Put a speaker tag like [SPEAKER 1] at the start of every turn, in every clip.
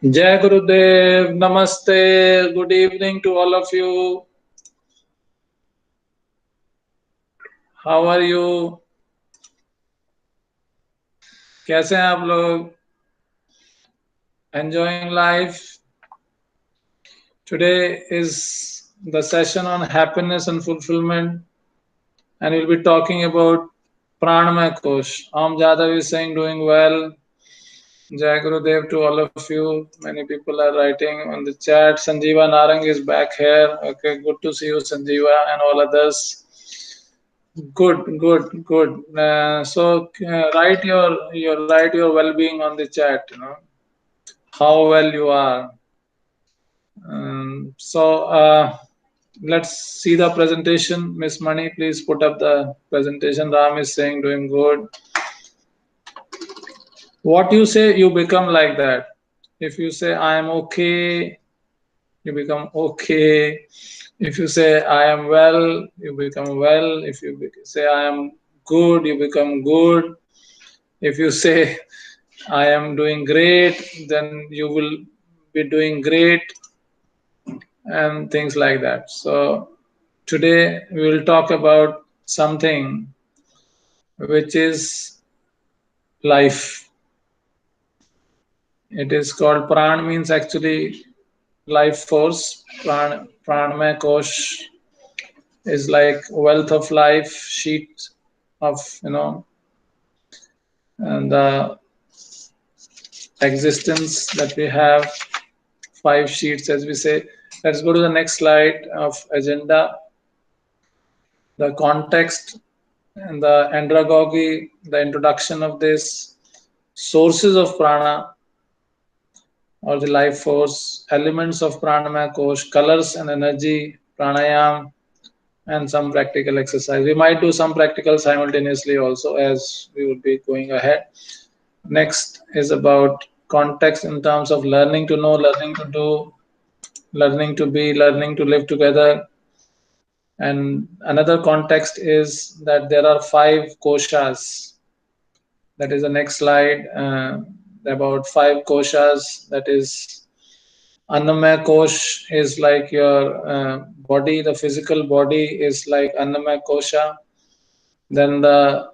[SPEAKER 1] Jai Gurudev, Namaste, good evening to all of you. How are you? कैसे हैं आप लोग? Enjoying life? Today is the session on happiness and fulfillment, and we'll be talking about Pranmay Kosha. Am Jadav is saying doing well. Jai Gurudev to all of you. Many people are writing on the chat. Sanjeeva Narang is back here. Okay, good to see you, Sanjeeva, and all others. Good. Write your well-being on the chat. How well you are. Let's see the presentation. Miss Mani, please put up the presentation. Ram is saying doing good. What you say, you become like that. If you say I am okay, you become okay. If you say I am well, you become well. If you say I am good, you become good. If you say I am doing great, then you will be doing great, and things like that. So today we will talk about something which is life. It is called Pran, means actually life force. Pranmay Kosha is like wealth of life, sheet of and the existence that we have, 5 sheets as we say. Let's go to the next slide of agenda. The context and the andragogy, the introduction of this, sources of prana or the life force, elements of pranamaya kosh, colors and energy, pranayam, and some practical exercise. We might do some practical simultaneously also as we would be going ahead. Next is about context in terms of learning to know, learning to do, learning to be, learning to live together. And another context is that there are 5 koshas. That is the next slide. About 5 koshas. That is, Annamaya kosh is like your body, the physical body is like Annamaya kosha. Then the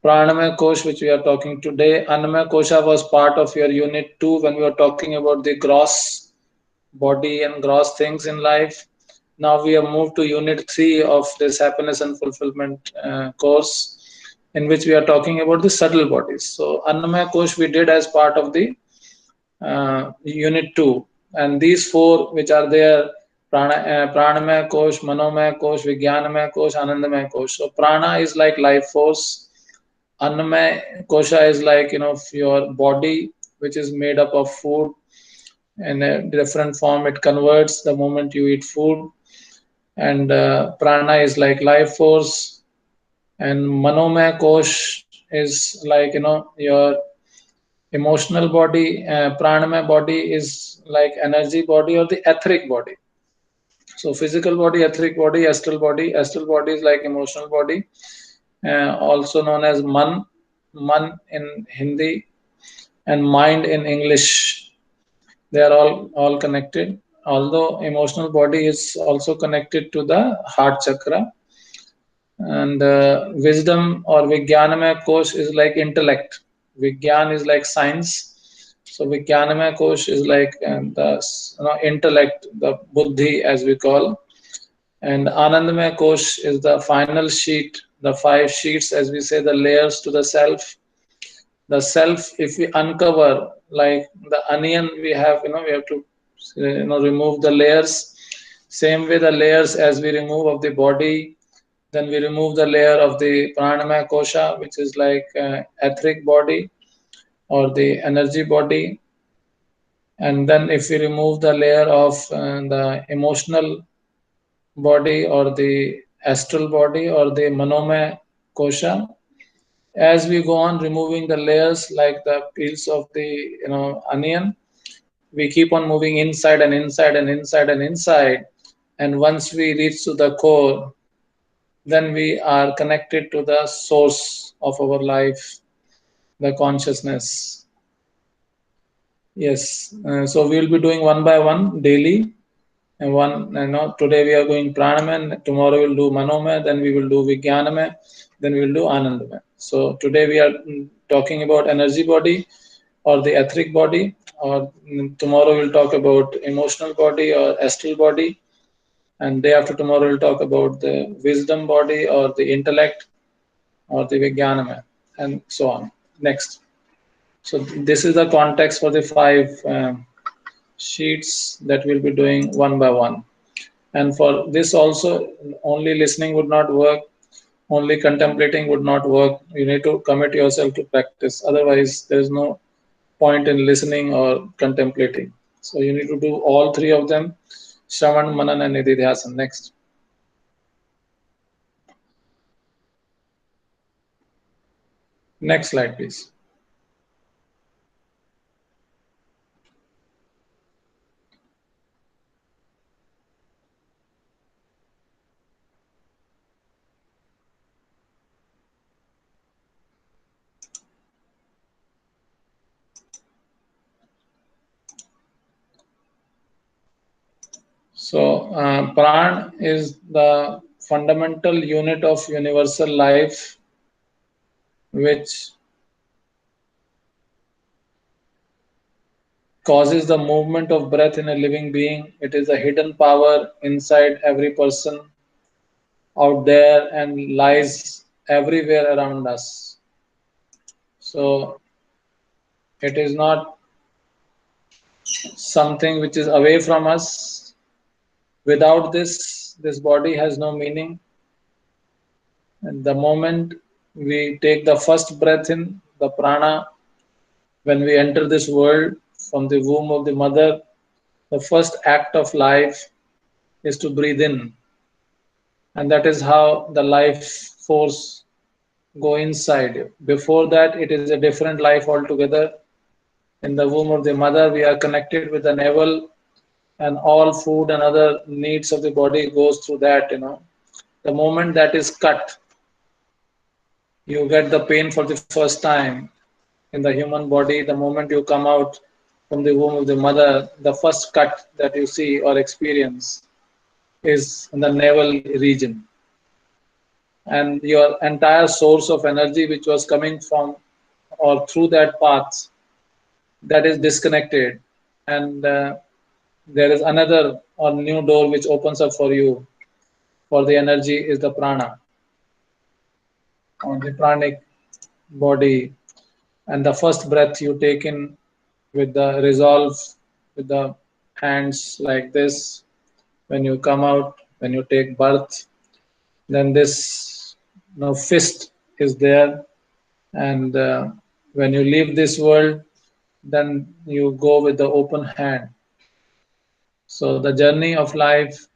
[SPEAKER 1] Pranamaya Kosh, which we are talking today, Annamaya Kosha was part of your unit 2 when we were talking about the gross body and gross things in life. Now we have moved to unit 3 of this happiness and fulfillment course, in which we are talking about the subtle bodies. So Annamaya Kosh we did as part of the unit 2, and these 4 which are there, Pranamaya Kosh, Manomaya Kosh, Vijnanamaya Kosh, Anandamaya Kosh. So prana is like life force. Annamaya kosha is like your body, which is made up of food in a different form. It converts the moment you eat food, and prana is like life force, and manomaya kosh is like your emotional body. Pranamaya body is like energy body or the etheric body. So physical body, etheric body, astral body. Astral body is like emotional body, also known as man in Hindi, and mind in English. They are all connected. Although emotional body is also connected to the heart chakra, and wisdom or Vijnanamaya Kosh is like intellect. Vigyan is like science. So Vijnanamaya Kosh is like the intellect, the buddhi as we call. And Anandamaya Kosh is the final sheet, the 5 sheets as we say, the layers to the self. The self, if we uncover like the onion, we have to remove the layers. Same way the layers as we remove of the body, then we remove the layer of the pranamaya kosha, which is like etheric body or the energy body. And then if we remove the layer of the emotional body or the astral body or the manomaya kosha, as we go on removing the layers like the peels of the onion, we keep on moving inside and inside and inside and inside, and once we reach to the core, then we are connected to the source of our life, the consciousness. Yes. So we will be doing one by one daily. And one, today we are going pranamaya, tomorrow we'll do manomaya, then we will do vijnanamaya, then we will do anandamaya. So today we are talking about energy body or the etheric body, or tomorrow we'll talk about emotional body or astral body, and day after tomorrow we'll talk about the wisdom body or the intellect or the vijnanamaya, and so on. Next. So this is the context for the five sheets that we'll be doing one by one. And for this also, only listening would not work, only contemplating would not work. You need to commit yourself to practice. Otherwise, there is no point in listening or contemplating. So you need to do all three of them: Shravan, Manan, and Nididhyasana. Next. Next slide, please. So, Pran is the fundamental unit of universal life, which causes the movement of breath in a living being. It is a hidden power inside every person out there and lies everywhere around us. So it is not something which is away from us. Without this, this body has no meaning. And the moment we take the first breath in, the prana, when we enter this world from the womb of the mother, the first act of life is to breathe in. And that is how the life force go inside you. Before that, it is a different life altogether. In the womb of the mother, we are connected with the navel, and all food and other needs of the body goes through that. The moment that is cut, you get the pain for the first time in the human body. The moment you come out from the womb of the mother, the first cut that you see or experience is in the navel region. And your entire source of energy, which was coming from or through that path, that is disconnected. And there is another or new door which opens up for you for the energy is the prana or the pranic body. And the first breath you take in with the resolve, with the hands like this, when you come out, when you take birth, then this fist is there. And when you leave this world, then you go with the open hand. So the journey of life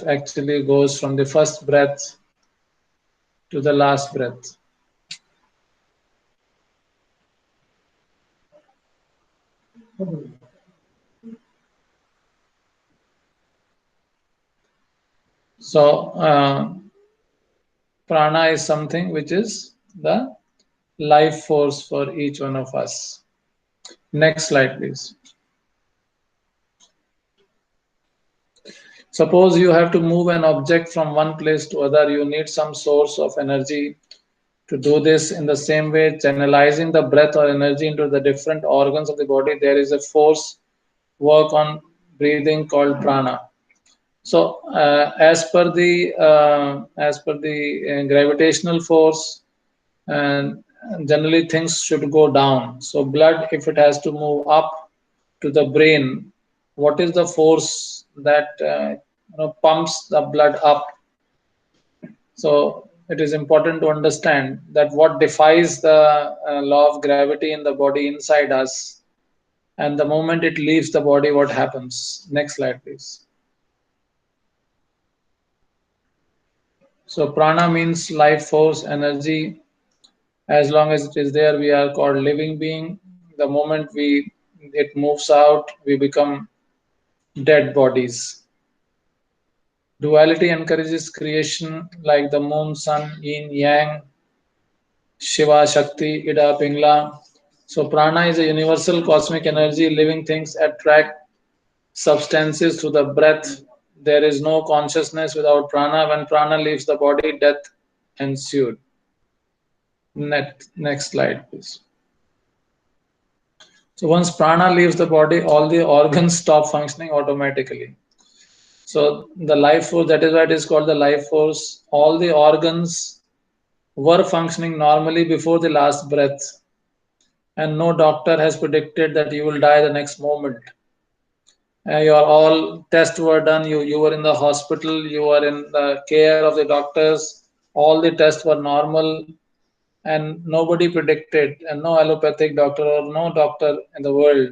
[SPEAKER 1] actually goes from the first breath to the last breath. So prana is something which is the life force for each one of us. Next slide, please. Suppose you have to move an object from one place to other. You need some source of energy to do this. In the same way, channelizing the breath or energy into the different organs of the body, there is a force work on breathing called prana. So, as per the gravitational force, and generally things should go down. So, blood, if it has to move up to the brain, what is the force that pumps the blood up? So, it is important to understand that what defies the law of gravity in the body inside us, and the moment it leaves the body, what happens? Next slide, please. So prana means life force, energy. As long as it is there, we are called living being. The moment it moves out, we become dead bodies. Duality encourages creation like the moon, sun, yin, yang. Shiva, Shakti, Ida, Pingla. So prana is a universal cosmic energy. Living things attract substances through the breath. There is no consciousness without prana. When prana leaves the body, death ensued. Next slide, please. So once prana leaves the body, all the organs stop functioning automatically. So the life force, that is why it is called the life force. All the organs were functioning normally before the last breath, and no doctor has predicted that you will die the next moment. Your all tests were done. You were in the hospital. You were in the care of the doctors. All the tests were normal, and nobody predicted, and no allopathic doctor or no doctor in the world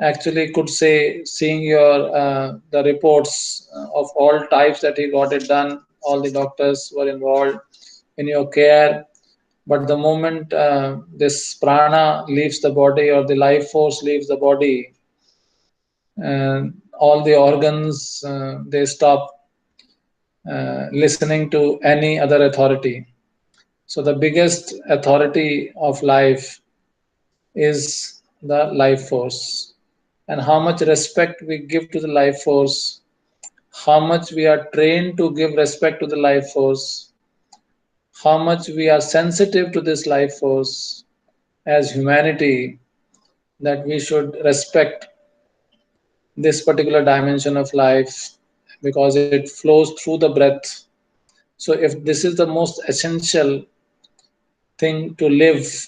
[SPEAKER 1] actually could say, seeing your the reports of all types that he got it done, all the doctors were involved in your care. But the moment this prana leaves the body or the life force leaves the body, all the organs they stop listening to any other authority. So the biggest authority of life is the life force, and how much respect we give to the life force, how much we are trained to give respect to the life force, how much we are sensitive to this life force as humanity, that we should respect this particular dimension of life because it flows through the breath. So, if this is the most essential thing to live,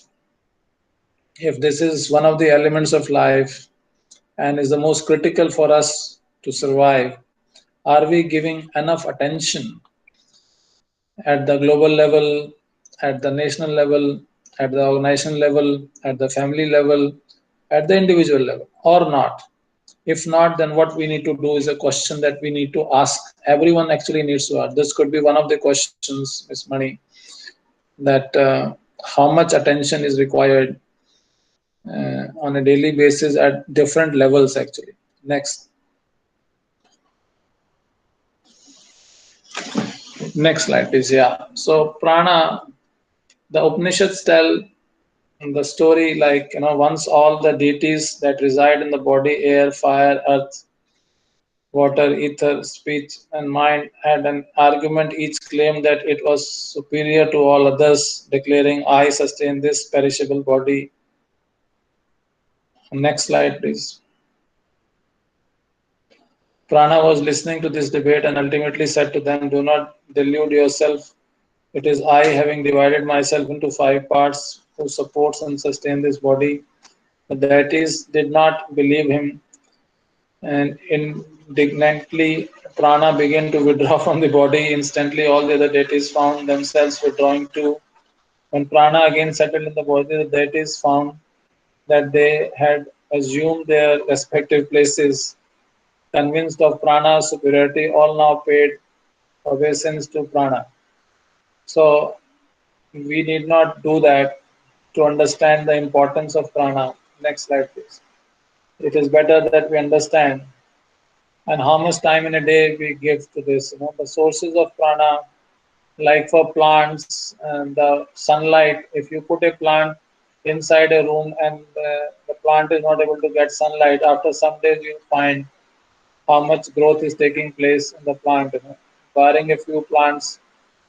[SPEAKER 1] if this is one of the elements of life and is the most critical for us to survive, are we giving enough attention at the global level, at the national level, at the organizational level, at the family level, at the individual level, or not? If not, then what we need to do is a question that we need to ask. Everyone actually needs to ask. This could be one of the questions, Ms. Mani, that how much attention is required on a daily basis at different levels, actually. Next. Next slide, please. Yeah. So, prana, the Upanishads tell the story like, once all the deities that reside in the body, air, fire, earth, water, ether, speech, and mind had an argument. Each claimed that it was superior to all others, declaring, I sustain this perishable body. Next slide, please. Prana was listening to this debate and ultimately said to them, do not delude yourself. It is I, having divided myself into 5 parts, who supports and sustains this body. The deities did not believe him, and indignantly prana began to withdraw from the body. Instantly, all the other deities found themselves withdrawing too. When prana again settled in the body, the deities found that they had assumed their respective places. Convinced of prana's superiority, all now paid obeisance to prana. So, we need not do that to understand the importance of prana. Next slide, please. It is better that we understand and how much time in a day we give to this. The sources of prana, like for plants and the sunlight. If you put a plant inside a room and the plant is not able to get sunlight, after some days you find how much growth is taking place in the plant. Barring a few plants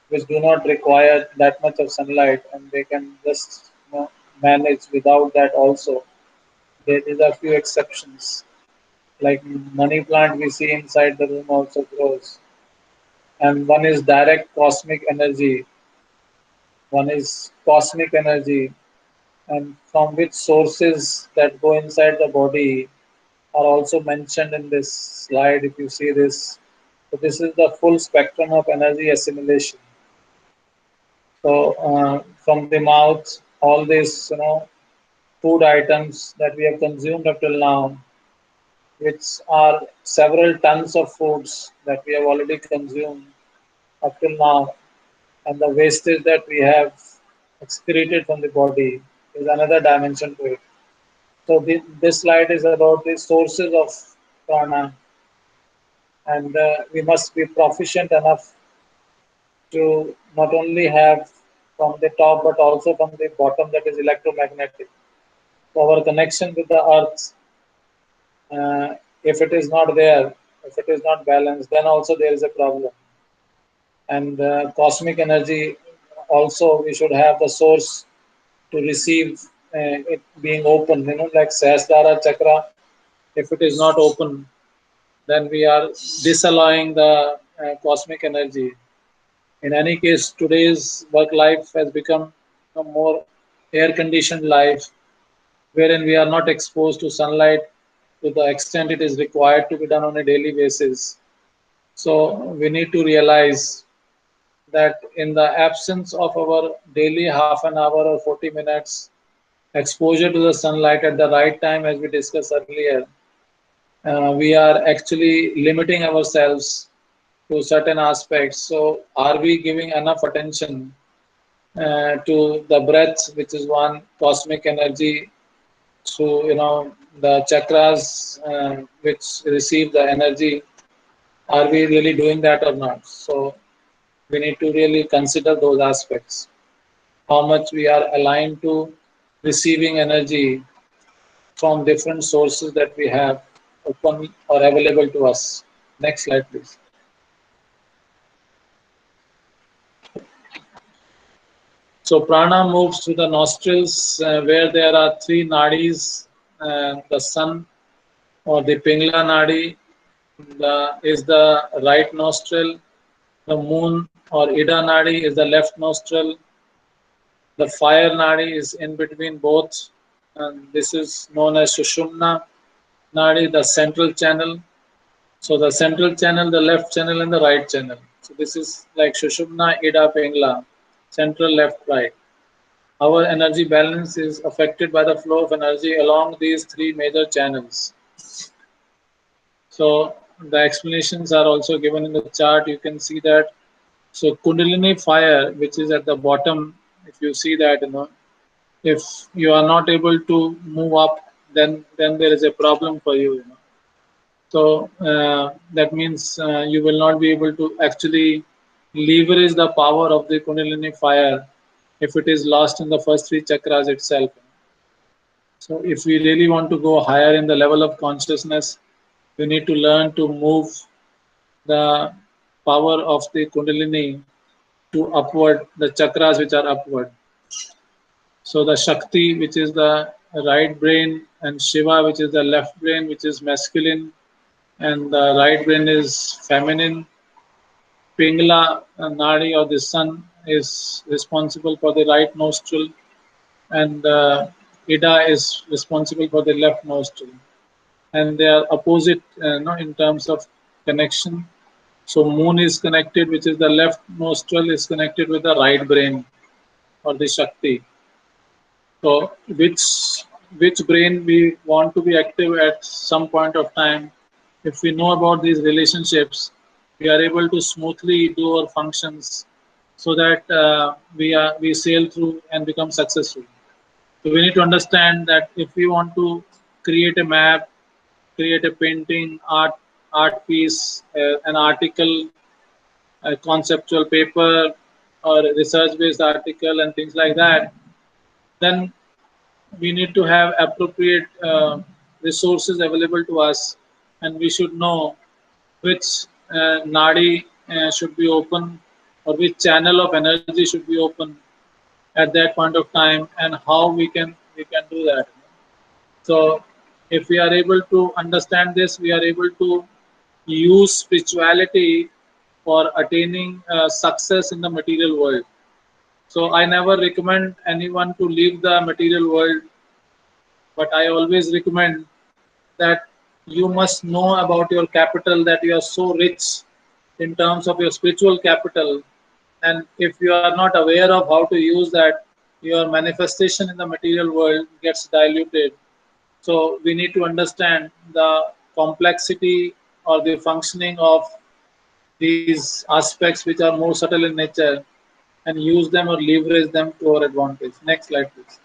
[SPEAKER 1] which do not require that much of sunlight and they can just manage without that also. There is a few exceptions. Like money plant we see inside the room also grows. And one is direct cosmic energy, one is cosmic energy, and from which sources that go inside the body are also mentioned in this slide. If you see this, so this is the full spectrum of energy assimilation. So from the mouth, all these food items that we have consumed up till now, which are several tons of foods that we have already consumed up till now, and the wastage that we have excreted from the body is another dimension to it. So this slide is about the sources of prana, and we must be proficient enough to not only have from the top, but also from the bottom, that is electromagnetic. So our connection with the earth, if it is not there, if it is not balanced, then also there is a problem. And cosmic energy, also we should have the source to receive it being open. Like Sahasrara chakra, if it is not open, then we are disallowing the cosmic energy. In any case, today's work life has become a more air conditioned life, wherein we are not exposed to sunlight to the extent it is required to be done on a daily basis. So we need to realize that in the absence of our daily half an hour or 40 minutes exposure to the sunlight at the right time, as we discussed earlier, we are actually limiting ourselves to certain aspects. So, are we giving enough attention to the breath, which is one cosmic energy, to the chakras which receive the energy? Are we really doing that or not? So, we need to really consider those aspects. How much we are aligned to receiving energy from different sources that we have open or available to us. Next slide, please. So prana moves through the nostrils where there are three nadis. The sun or the pingla nadi is the right nostril. The moon or ida nadi is the left nostril. The fire nadi is in between both. And this is known as Sushumna nadi, the central channel. So the central channel, the left channel, and the right channel. So this is like Shushumna, Ida, Pingla, central, left, right. Our energy balance is affected by the flow of energy along these three major channels. So the explanations are also given in the chart. You can see that. So Kundalini fire, which is at the bottom, if you see that, if you are not able to move up, then there is a problem for you. So that means you will not be able to actually leverage the power of the Kundalini fire if it is lost in the first three chakras itself. So if we really want to go higher in the level of consciousness, we need to learn to move the power of the Kundalini to upward, the chakras which are upward. So the Shakti, which is the right brain, and Shiva, which is the left brain, which is masculine, and the right brain is feminine. Pingala nadi or the sun is responsible for the right nostril, and Ida is responsible for the left nostril. And they are opposite in terms of connection. So moon is connected, which is the left nostril, is connected with the right brain or the Shakti. So which brain we want to be active at some point of time. If we know about these relationships, we are able to smoothly do our functions so that we sail through and become successful. So we need to understand that if we want to create a map, create a painting, art piece, an article, a conceptual paper, or a research-based article, and things like that, then we need to have appropriate resources available to us, and we should know which nadi should be open or which channel of energy should be open at that point of time, and how we can do that. So if we are able to understand this, we are able to use spirituality for attaining success in the material world. So I never recommend anyone to leave the material world, but I always recommend that you must know about your capital, that you are so rich in terms of your spiritual capital. And if you are not aware of how to use that, your manifestation in the material world gets diluted. So we need to understand the complexity or the functioning of these aspects which are more subtle in nature, and use them or leverage them to our advantage. Next slide, please.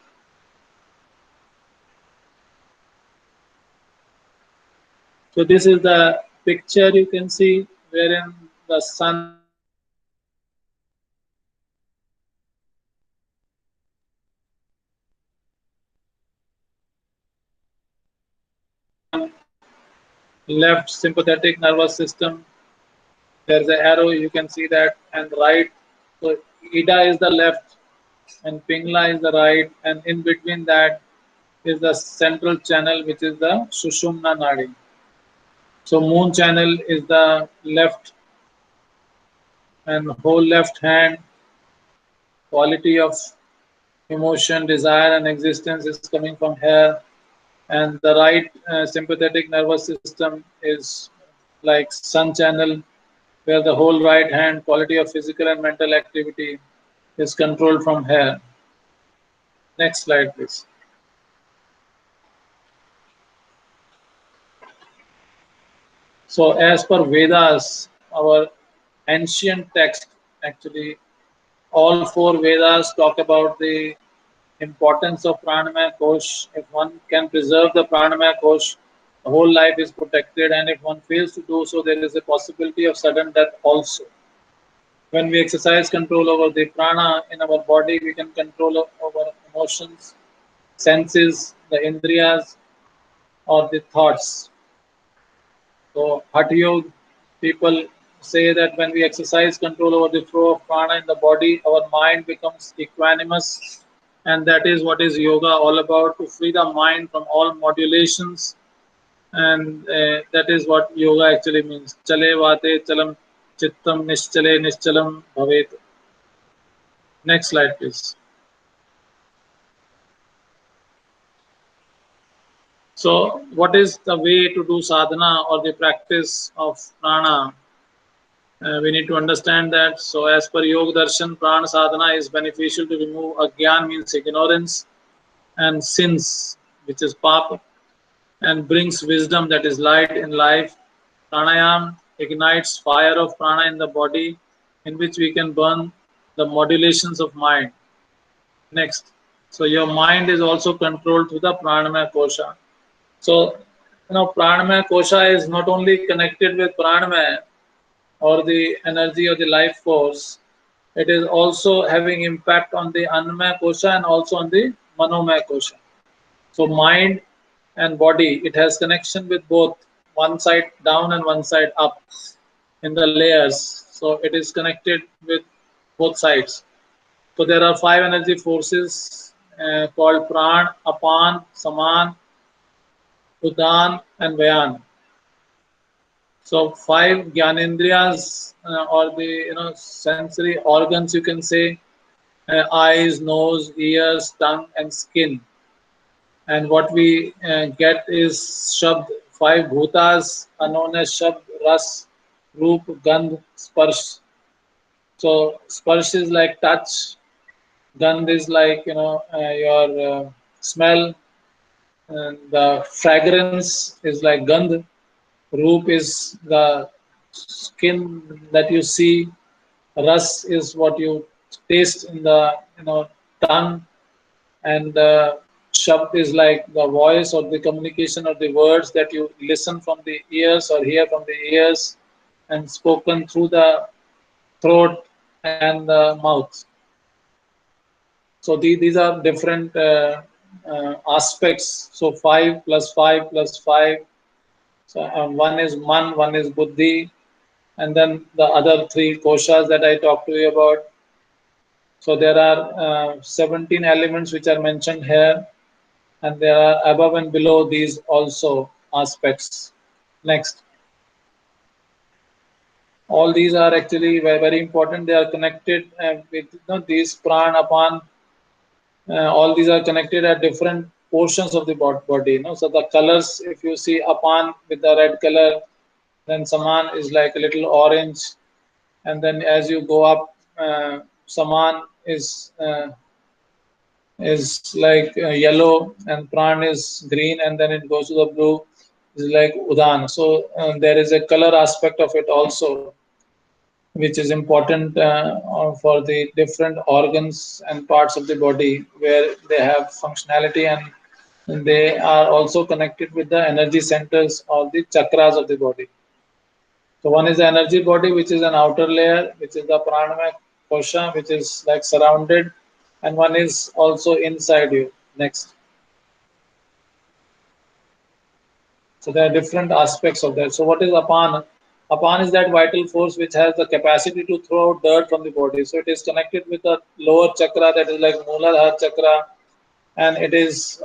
[SPEAKER 1] So this is the picture you can see wherein the sun is in the right channel, left sympathetic nervous system. There's an arrow, you can see that, and right. So Ida is the left and Pingla is the right, and in between that is the central channel, which is the Sushumna Nadi. So moon channel is the left, and whole left hand, quality of emotion, desire, and existence is coming from here. And the right sympathetic nervous system is like sun channel, where the whole right hand, quality of physical and mental activity, is controlled from here. Next slide, please. So, as per Vedas, our ancient text, actually, all four Vedas talk about the importance of Pranmay Kosh. If one can preserve the Pranmay Kosh, the whole life is protected, and if one fails to do so, there is a possibility of sudden death also. When we exercise control over the prana in our body, we can control over emotions, senses, the indriyas, or the thoughts. So, Hatha Yoga, people say that when we exercise control over the flow of prana in the body, our mind becomes equanimous, and that is what is yoga all about, to free the mind from all modulations, and that is what yoga actually means. Chale vate chalam chittam nischale nischalam bhavet. Next slide, please. So, what is the way to do sadhana or the practice of prana? We need to understand that. So, as per Yoga Darshan, prana sadhana is beneficial to remove agyan, means ignorance, and sins, which is papa, and brings wisdom, that is light in life. Pranayam ignites fire of prana in the body, in which we can burn the modulations of mind. Next. So, your mind is also controlled through the pranamaya kosha. So, pranamaya kosha is not only connected with pranamaya or the energy or the life force, it is also having impact on the annamaya kosha and also on the manomaya kosha. So, mind and body, it has connection with both, one side down and one side up in the layers. So, it is connected with both sides. So, there are five energy forces called pran, apan, saman, udan, and vayan. So five gyanendriyas or the sensory organs, you can say, eyes, nose, ears, tongue, and skin. And what we get is shabd. Five bhutas are known as shabd, ras, roop, gandh, sparsh. So sparsh is like touch. Gandh is like your smell. And the fragrance is like gandh. Roop is the skin that you see. Ras is what you taste in the tongue, and Shabd is like the voice or the communication of the words that you listen from the ears or hear from the ears, and spoken through the throat and the mouth. So these are different aspects. So 5 plus 5 plus 5. So one is man, one is buddhi, and then the other three koshas that I talked to you about. So there are 17 elements which are mentioned here, and there are above and below these also aspects. Next. All these are actually very, very important. They are connected with these pran, apan. All these are connected at different portions of the body. So the colors, if you see apan with the red color, then saman is like a little orange, and then as you go up, saman is like yellow, and pran is green, and then it goes to the blue, is like udan. So there is a color aspect of it also, which is important for the different organs and parts of the body where they have functionality, and they are also connected with the energy centers or the chakras of the body. So one is the energy body, which is an outer layer, which is the pranamaya kosha, which is like surrounded, and one is also inside you. Next. So there are different aspects of that. So what is Apan? Apan is that vital force which has the capacity to throw out dirt from the body. So it is connected with the lower chakra, that is like Mooladhara chakra, and it is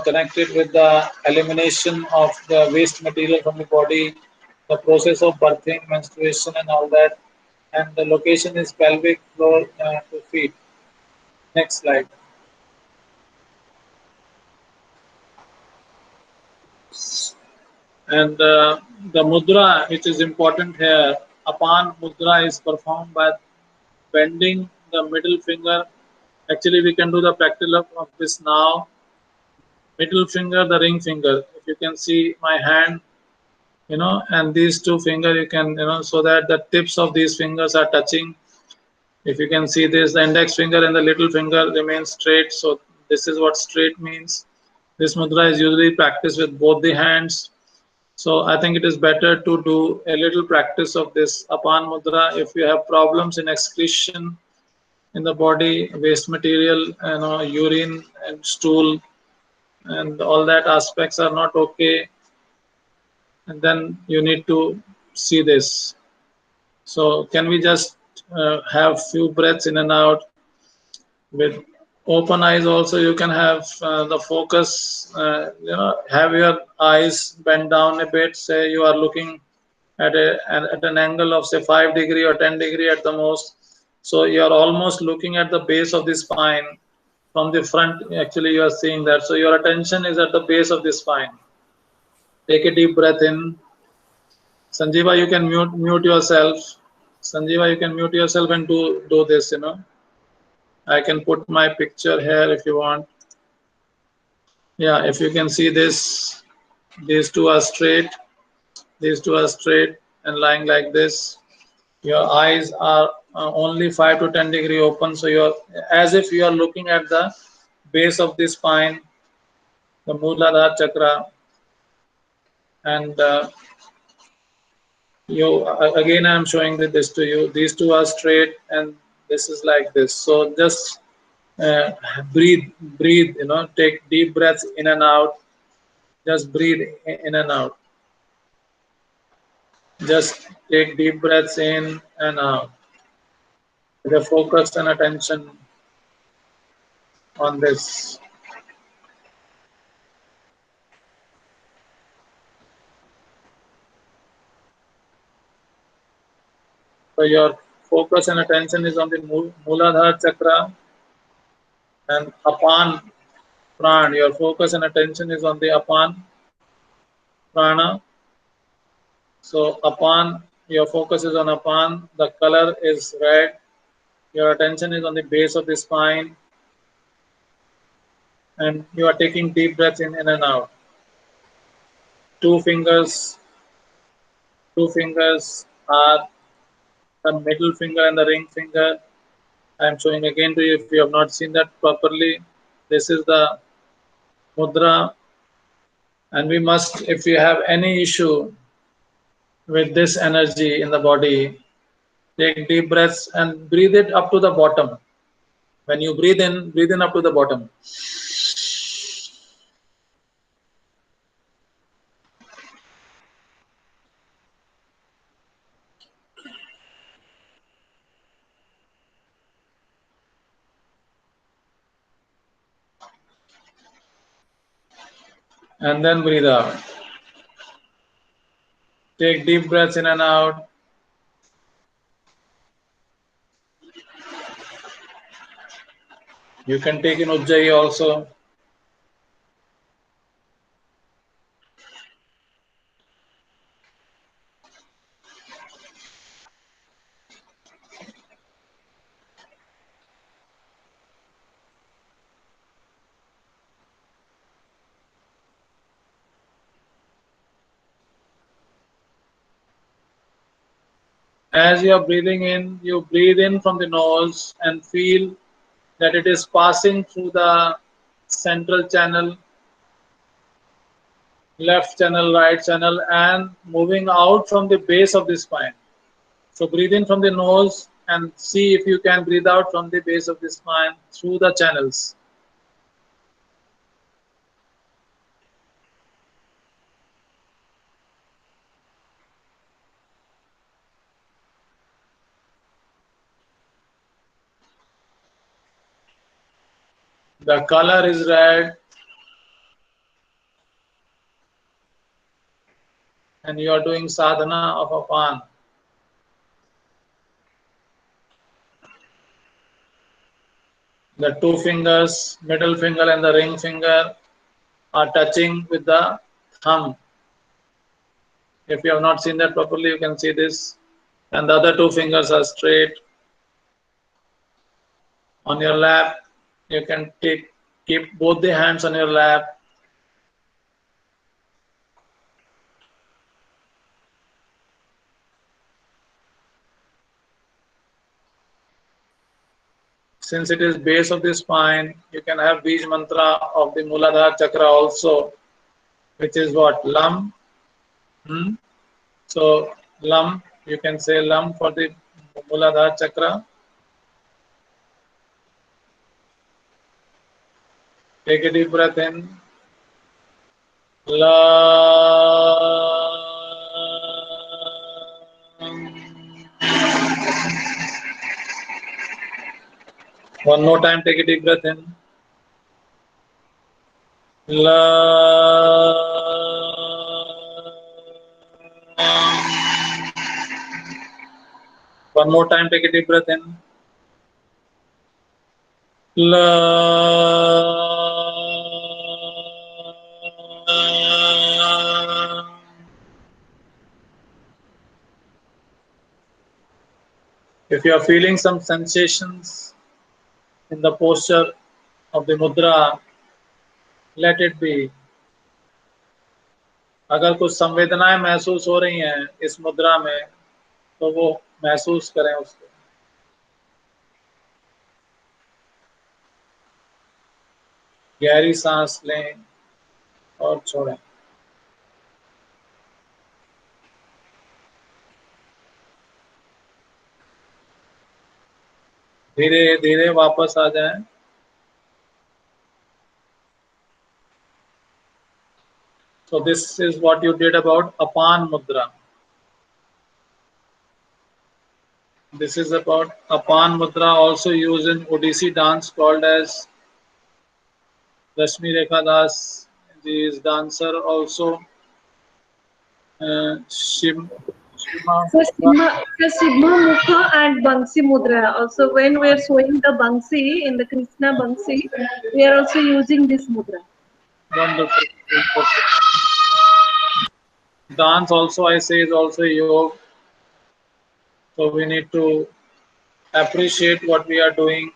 [SPEAKER 1] connected with the elimination of the waste material from the body, the process of birthing, menstruation, and all that. And the location is pelvic floor to feet. Next slide. And the mudra, which is important here, Apan mudra is performed by bending the middle finger. Actually, we can do the practice of this now. Middle finger, the ring finger. If you can see my hand, and these two fingers, you can, so that the tips of these fingers are touching. If you can see this, the index finger and the little finger remain straight. So this is what straight means. This mudra is usually practiced with both the hands. So I think it is better to do a little practice of this Apan Mudra. If you have problems in excretion in the body, waste material, urine and stool, and all that aspects are not okay, and then you need to see this. So can we just have few breaths in and out with open eyes? Also, you can have the focus. Have your eyes bent down a bit. Say you are looking at an angle of say 5 degree or 10 degree at the most. So you are almost looking at the base of the spine from the front. Actually, you are seeing that. So your attention is at the base of the spine. Take a deep breath in. Sanjeeva, you can mute yourself. Sanjeeva, you can mute yourself and do this. I can put my picture here if you want. Yeah, if you can see this, these two are straight. These two are straight and lying like this. Your eyes are only 5 to 10 degree open, so you're as if you are looking at the base of the spine, the Mooladhara chakra, and you again I am showing this to you. These two are straight and this is like this. So just uh, breathe, take deep breaths in and out. Just breathe in and out. Just take deep breaths in and out with a focus and attention on this. So your focus and attention is on the Mooladhara chakra and Apan Pran. Your focus and attention is on the Apan Prana. So Apan, your focus is on Apan. The color is red. Your attention is on the base of the spine, and you are taking deep breaths in and out. Two fingers, two fingers are the middle finger and the ring finger. I am showing again to you if you have not seen that properly. This is the mudra, and we must, if you have any issue with this energy in the body, take deep breaths and breathe it up to the bottom. When you breathe in up to the bottom. And then breathe out. Take deep breaths in and out. You can take in Ujjayi also. As you are breathing in, you breathe in from the nose and feel that it is passing through the central channel, left channel, right channel, and moving out from the base of the spine. So breathe in from the nose and see if you can breathe out from the base of the spine through the channels. The color is red, and you are doing sadhana of apan. The two fingers, middle finger and the ring finger, are touching with the thumb. If you have not seen that properly, you can see this. And the other two fingers are straight on your lap. You can keep both the hands on your lap. Since it is base of the spine, you can have Bij mantra of the Muladhara chakra also, which is what? Lam. Hmm? So Lam, you can say Lam for the Muladhara chakra. Take a deep breath in. One more time, take a deep breath in. One more time, take a deep breath in. If you are feeling some sensations in the posture of the mudra, let it be. अगर कुछ संवेदनाएं महसूस हो रही हैं इस मुद्रा में, तो वो महसूस करें उसको. गहरी सांस लें और छोड़ें. धीरे धीरे वापस आ जाएं. So this is what you did about Apan Mudra. This is about Apan Mudra, also used in Odissi dance called as Rashmi Rekha Das. She is dancer also. Shima.
[SPEAKER 2] So Shima Mukha and Bangsi Mudra. Also, when we are showing the Bangsi in the Krishna Bangsi, we are also using this mudra.
[SPEAKER 1] Wonderful. Dance also, I say, is also yoga. So we need to appreciate what we are doing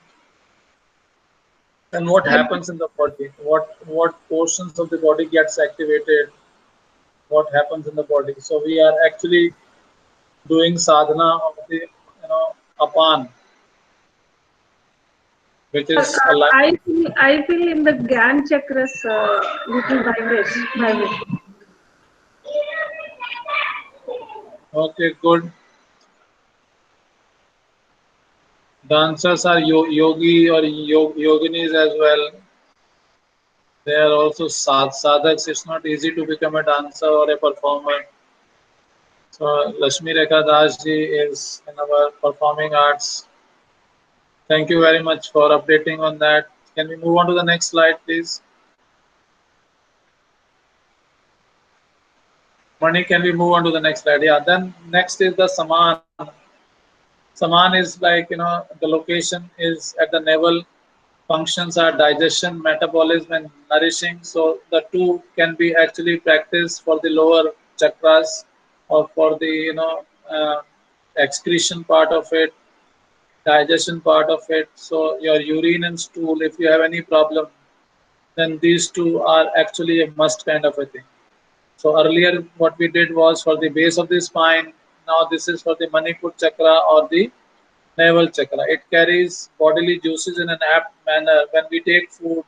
[SPEAKER 1] and what happens in the body. What portions of the body gets activated. What happens in the body. So we are actually doing sadhana of the apan, which is a life.
[SPEAKER 2] I feel in the Gyan chakras little vibration.
[SPEAKER 1] Okay, good. Dancers are yogi or yoginis as well. They are also sadhaks. It's not easy to become a dancer or a performer. So Lakshmi Rekha Das ji is in our performing arts. Thank you very much for updating on that. Can we move on to the next slide, please? Mani, can we move on to the next slide? Yeah, then next is the Saman. Saman is like, the location is at the navel. Functions are digestion, metabolism, and nourishing. So the two can be actually practiced for the lower chakras or for the, excretion part of it, digestion part of it. So your urine and stool, if you have any problem, then these two are actually a must kind of a thing. So earlier what we did was for the base of the spine. Now this is for the Manipur chakra or the navel chakra. It carries bodily juices in an apt manner. When we take food,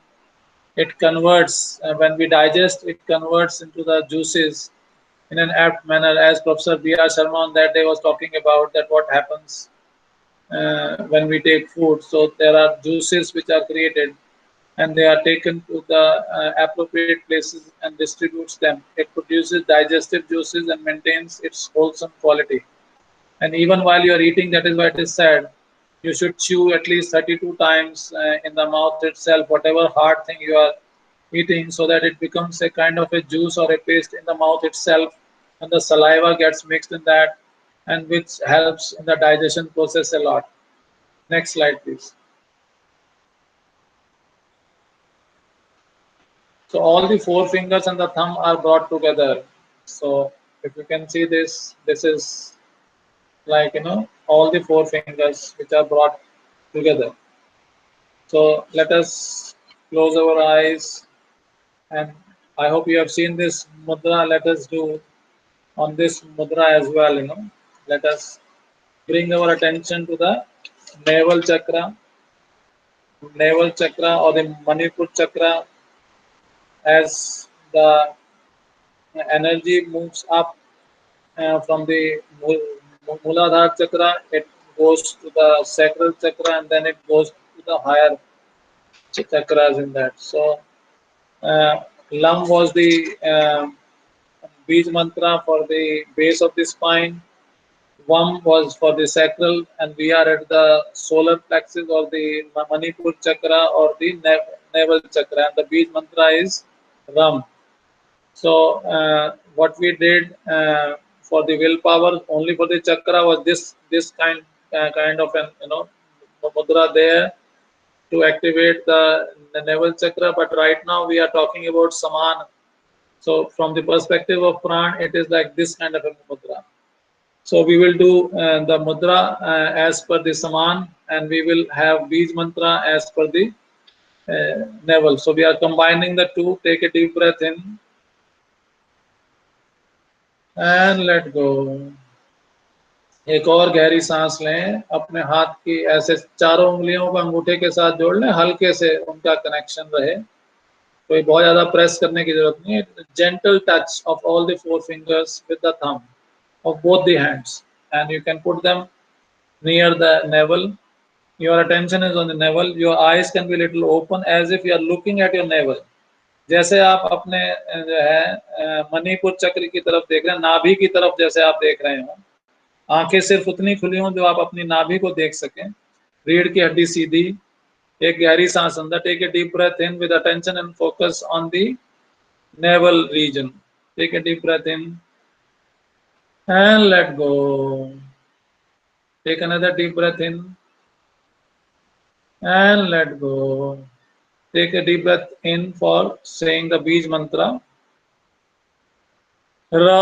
[SPEAKER 1] it converts. When we digest, it converts into the juices in an apt manner. As Professor B.R. Sharma on that day was talking about that what happens when we take food. So there are juices which are created and they are taken to the appropriate places and distributes them. It produces digestive juices and maintains its wholesome quality. And even while you are eating, that is why it is said You should chew at least 32 times in the mouth itself, whatever hard thing you are eating, so that it becomes a kind of a juice or a paste in the mouth itself, and the saliva gets mixed in that, and which helps in the digestion process a lot. Next slide, please. So all the four fingers and the thumb are brought together. So if you can see this, this is like, all the four fingers which are brought together. So let us close our eyes, and I hope you have seen this mudra. Let us do on this mudra as well. Let us bring our attention to the navel chakra or the Manipur chakra. As the energy moves up from the Muladhara chakra, it goes to the sacral chakra, and then it goes to the higher chakras in that. So, Lam was the Bij mantra for the base of the spine. Vam was for the sacral, and we are at the solar plexus or the Manipur chakra or the navel chakra, and the Bij mantra is Ram. So what we did for the willpower only for the chakra was this kind of an mudra there to activate the navel chakra. But right now we are talking about saman. So from the perspective of pran, it is like this kind of a mudra. So we will do the mudra as per the saman, and we will have Bij mantra as per the navel. So we are combining the two. Take a deep breath in and let go. एक और गहरी सांस लें, अपने हाथ की ऐसे चारों उंगलियों को अंगूठे के साथ जोड़ लें, हल्के से उनका कनेक्शन रहे, कोई बहुत ज्यादा प्रेस करने की जरूरत नहीं है. Gentle touch of all the four fingers with the thumb of both the hands, and you can put them near the navel. Your attention is on the navel. Your eyes can be little open as if you are looking at your navel. जैसे आप अपने जो है मणिपुर चक्र की तरफ देख रहे हैं, नाभि की तरफ जैसे आप देख रहे हो, आंखें सिर्फ उतनी खुली हों जो आप अपनी नाभि को देख सकें, रीढ़ की हड्डी सीधी, एक गहरी सांस अंदर. Take a deep breath in with attention and focus on the navel region. Take a deep breath in and let go. Take another deep breath in and let go. Take a deep breath in for saying the Bij mantra. Ram.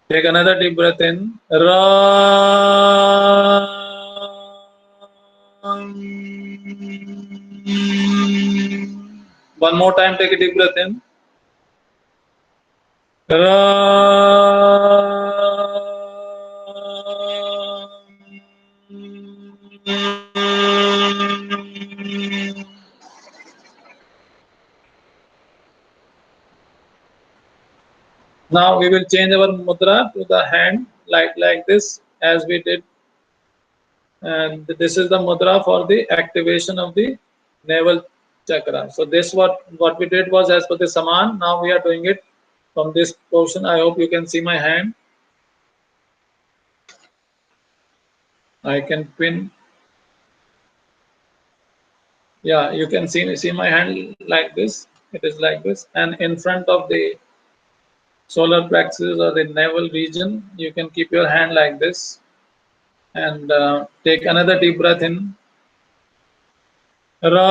[SPEAKER 1] Take another deep breath in. One more time, take a deep breath in. Now we will change our mudra to the hand like this, as we did, and this is the mudra for the activation of the navel chakra. So this what we did was as per the saman. Now we are doing it from this portion. I hope you can see my hand. I can pin. Yeah, you can see my hand like this. It is like this, and in front of the solar plexus or the navel region, you can keep your hand like this, and take another deep breath in. Ram.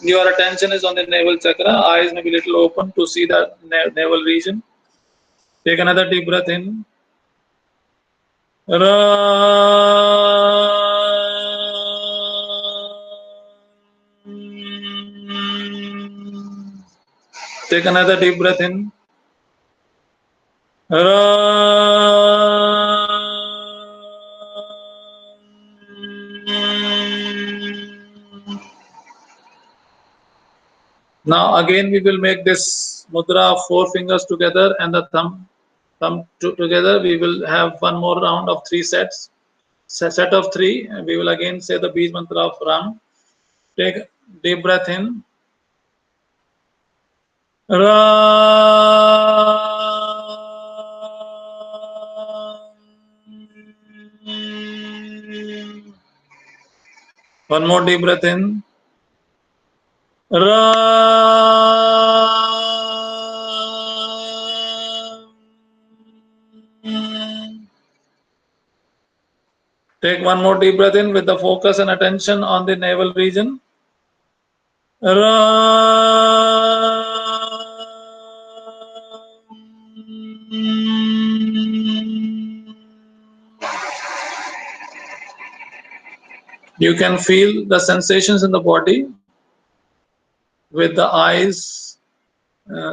[SPEAKER 1] Your attention is on the navel chakra. Eyes may be little open to see the navel region. Take another deep breath in. Take another deep breath in. Now again we will make this mudra of four fingers together and the thumb together. We will have one more round of 3 sets. set of three. We will again say the Beej mantra of Ram. Take deep breath in. One more deep breath in. Take one more deep breath in with the focus and attention on the navel region. You can feel the sensations in the body with the eyes.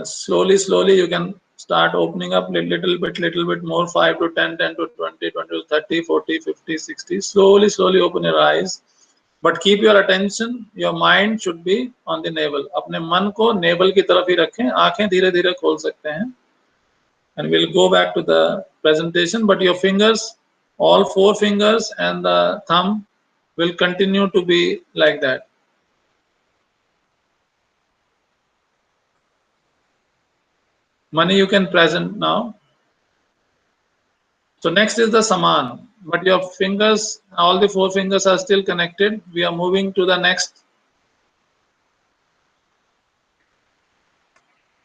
[SPEAKER 1] Slowly you can start opening up little bit more, 5 to 10, 10 to 20, 20 to 30, 40, 50, 60. Slowly open your eyes. But keep your attention, your mind should be on the navel. अपने मन को navel की तरफ ही रखें, आंखें धीरे धीरे खोल सकते हैं. And we'll go back to the presentation, but your fingers, all four fingers and the thumb will continue to be like that. Money you can present now. So next is the Saman, but your fingers, all the four fingers are still connected. We are moving to the next.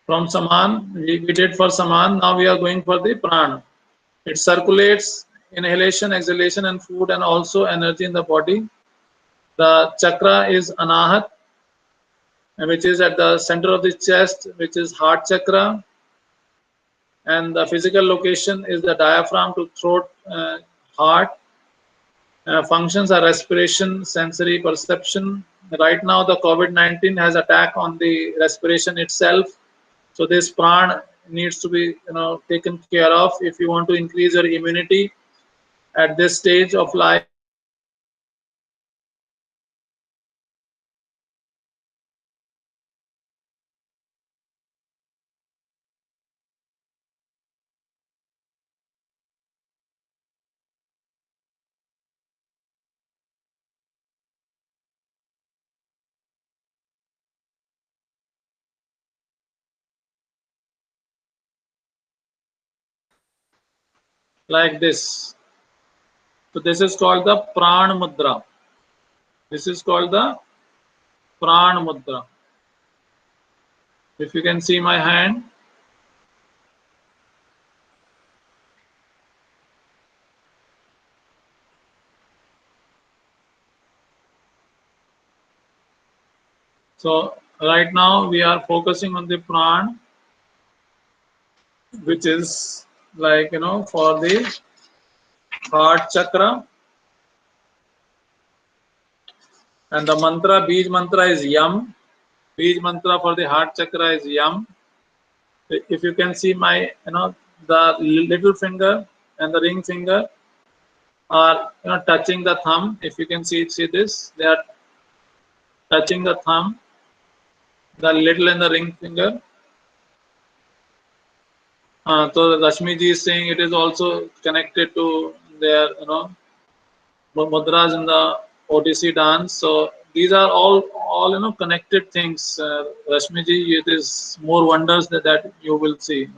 [SPEAKER 1] From Saman, we did for Saman, now we are going for the Pran. It circulates inhalation, exhalation and food and also energy in the body. The chakra is Anahat, which is at the center of the chest, which is heart chakra. And the physical location is the diaphragm to throat, heart. Functions are respiration, sensory perception. Right now, the COVID-19 has attack on the respiration itself. So this pran needs to be taken care of if you want to increase your immunity at this stage of life. Like this. So this is called the pran mudra. This is called the pran mudra. If you can see my hand, so right now we are focusing on the pran, which is like for the heart chakra, and the mantra, Beej mantra is Yam. Beej mantra for the heart chakra is Yam. If you can see my the little finger and the ring finger are touching the thumb. If you can see this, they are touching the thumb, the little and the ring finger. So Rashmi ji is saying it is also connected to their mudras in the OTC dance. So these are all connected things. Rashmi ji, it is more wonders that you will see.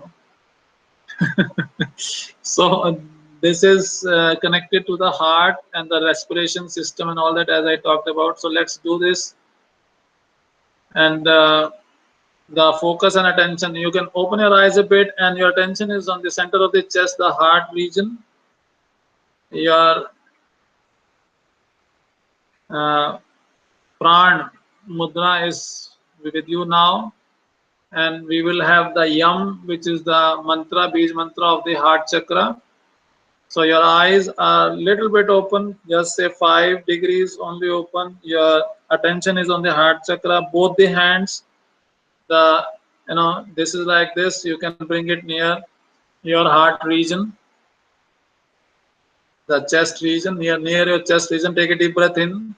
[SPEAKER 1] So this is connected to the heart and the respiration system and all that, as I talked about. So let's do this. And the focus and attention, you can open your eyes a bit and your attention is on the center of the chest, the heart region. Your pran mudra is with you now, and we will have the Yam, which is the mantra, Beej mantra of the heart chakra. So your eyes are little bit open, just say 5 degrees only open. Your attention is on the heart chakra, both the hands. The this is like this. You can bring it near your heart region, the chest region, near your chest region. Take a deep breath in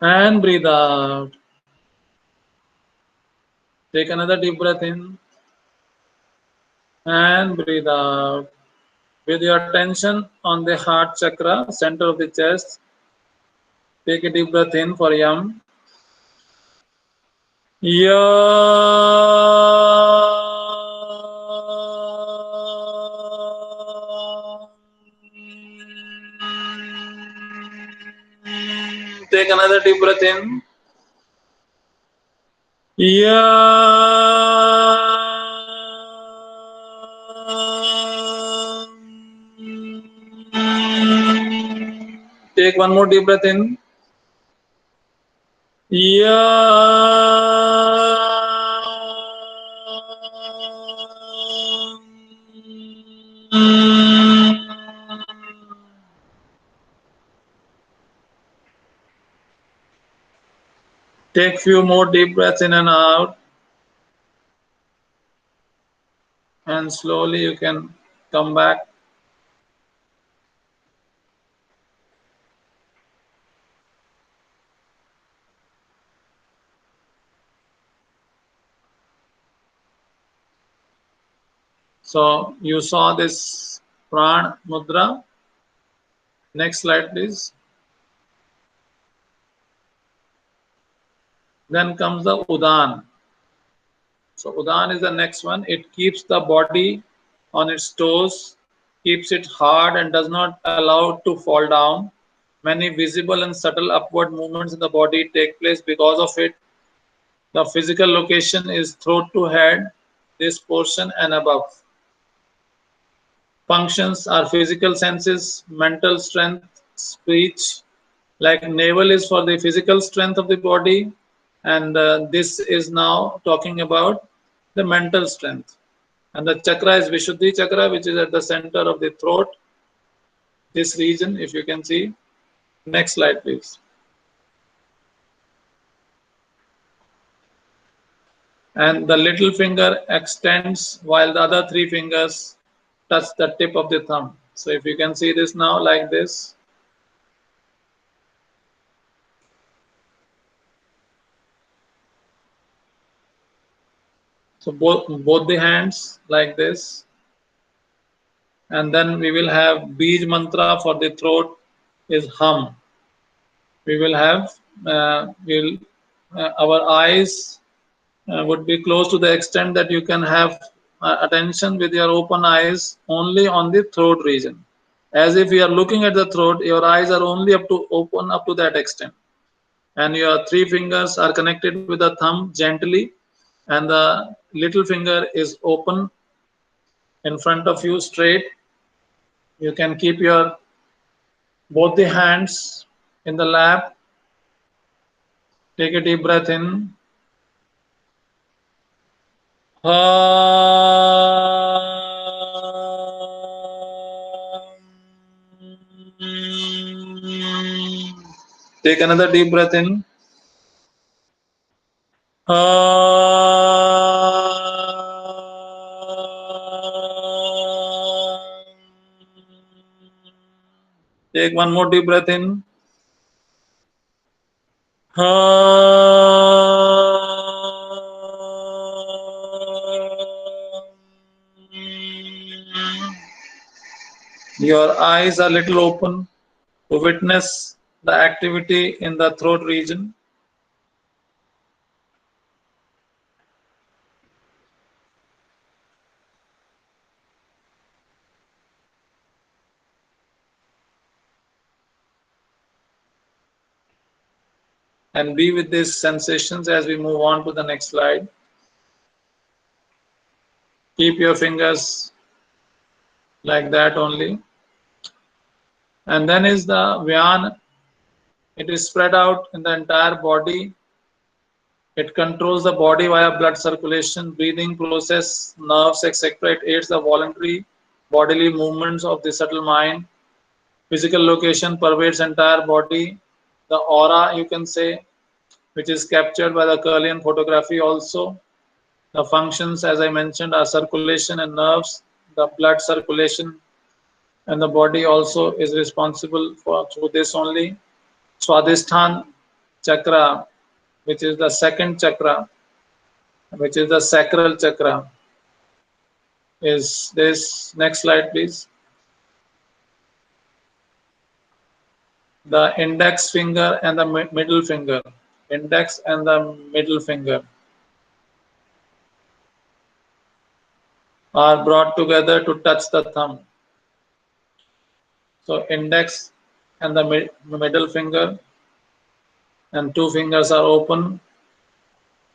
[SPEAKER 1] and breathe out. Take another deep breath in and breathe out. With your attention on the heart chakra, center of the chest, take a deep breath in for Yam. Take another deep breath in. Take one more deep breath in. Take few more deep breaths in and out, and slowly you can come back. So you saw this Pran Mudra. Next slide, please. Then comes the Udan. So Udan is the next one. It keeps the body on its toes, keeps it hard and does not allow it to fall down. Many visible and subtle upward movements in the body take place because of it. The physical location is throat to head, this portion and above. Functions are physical senses, mental strength, speech. Like navel is for the physical strength of the body, and this is now talking about the mental strength. And the chakra is Vishuddhi chakra, which is at the center of the throat, this region, if you can see. Next slide, please. And the little finger extends while the other three fingers touch the tip of the thumb. So if you can see this now like this. So both the hands like this. And then we will have Bij mantra for the throat is hum. We will have, our eyes would be closed to the extent that you can have attention with your open eyes only on the throat region. As if you are looking at the throat, your eyes are only open up to that extent. And your three fingers are connected with the thumb gently, and the little finger is open in front of you straight. You can keep your both the hands in the lap. Take a deep breath in. Take another deep breath in. Take one more deep breath in. Your eyes are little open to witness the activity in the throat region. And be with these sensations as we move on to the next slide. Keep your fingers like that only. And then is the Vyan. It is spread out in the entire body. It controls the body via blood circulation, breathing process, nerves, etc. It aids the voluntary bodily movements of the subtle mind. Physical location pervades entire body. The aura, you can say, which is captured by the Kirlian photography also. The functions, as I mentioned, are circulation and nerves, the blood circulation, and the body also is responsible for through this only. Swadhisthana chakra, which is the second chakra, which is the sacral chakra, is this. Next slide, please. The index finger and the middle finger. Index and the middle finger are brought together to touch the thumb. So index and the middle finger and two fingers are open.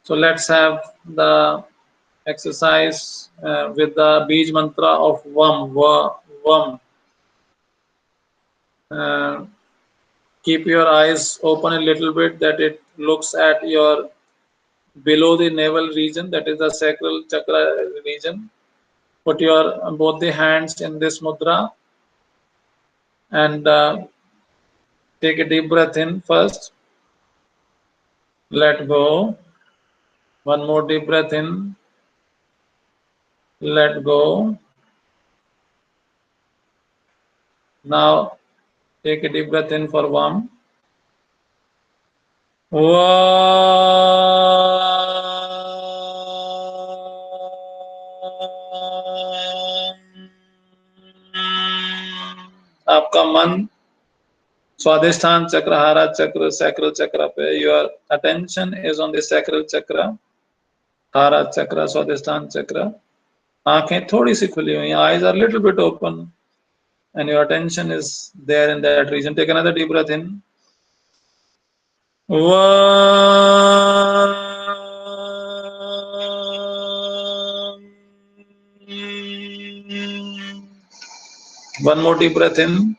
[SPEAKER 1] So let's have the exercise with the Bij mantra of Vam. Vam. Uh, keep your eyes open a little bit that it looks at your below the navel region, that is the sacral chakra region. Put your both the hands in this mudra and take a deep breath in first. Let go. One more deep breath in. Let go. Now take a deep breath in for Vam. आपका मन स्वादिष्ठान चक्र, हारा चक्र, sacral chakra पे. Your attention is on the sacral chakra, हारा चक्र, स्वादिष्ठान चक्र. आंखें थोड़ी सी खुली हुई, eyes are little bit open, and your attention is there in that region. Take another deep breath in. One more deep breath in.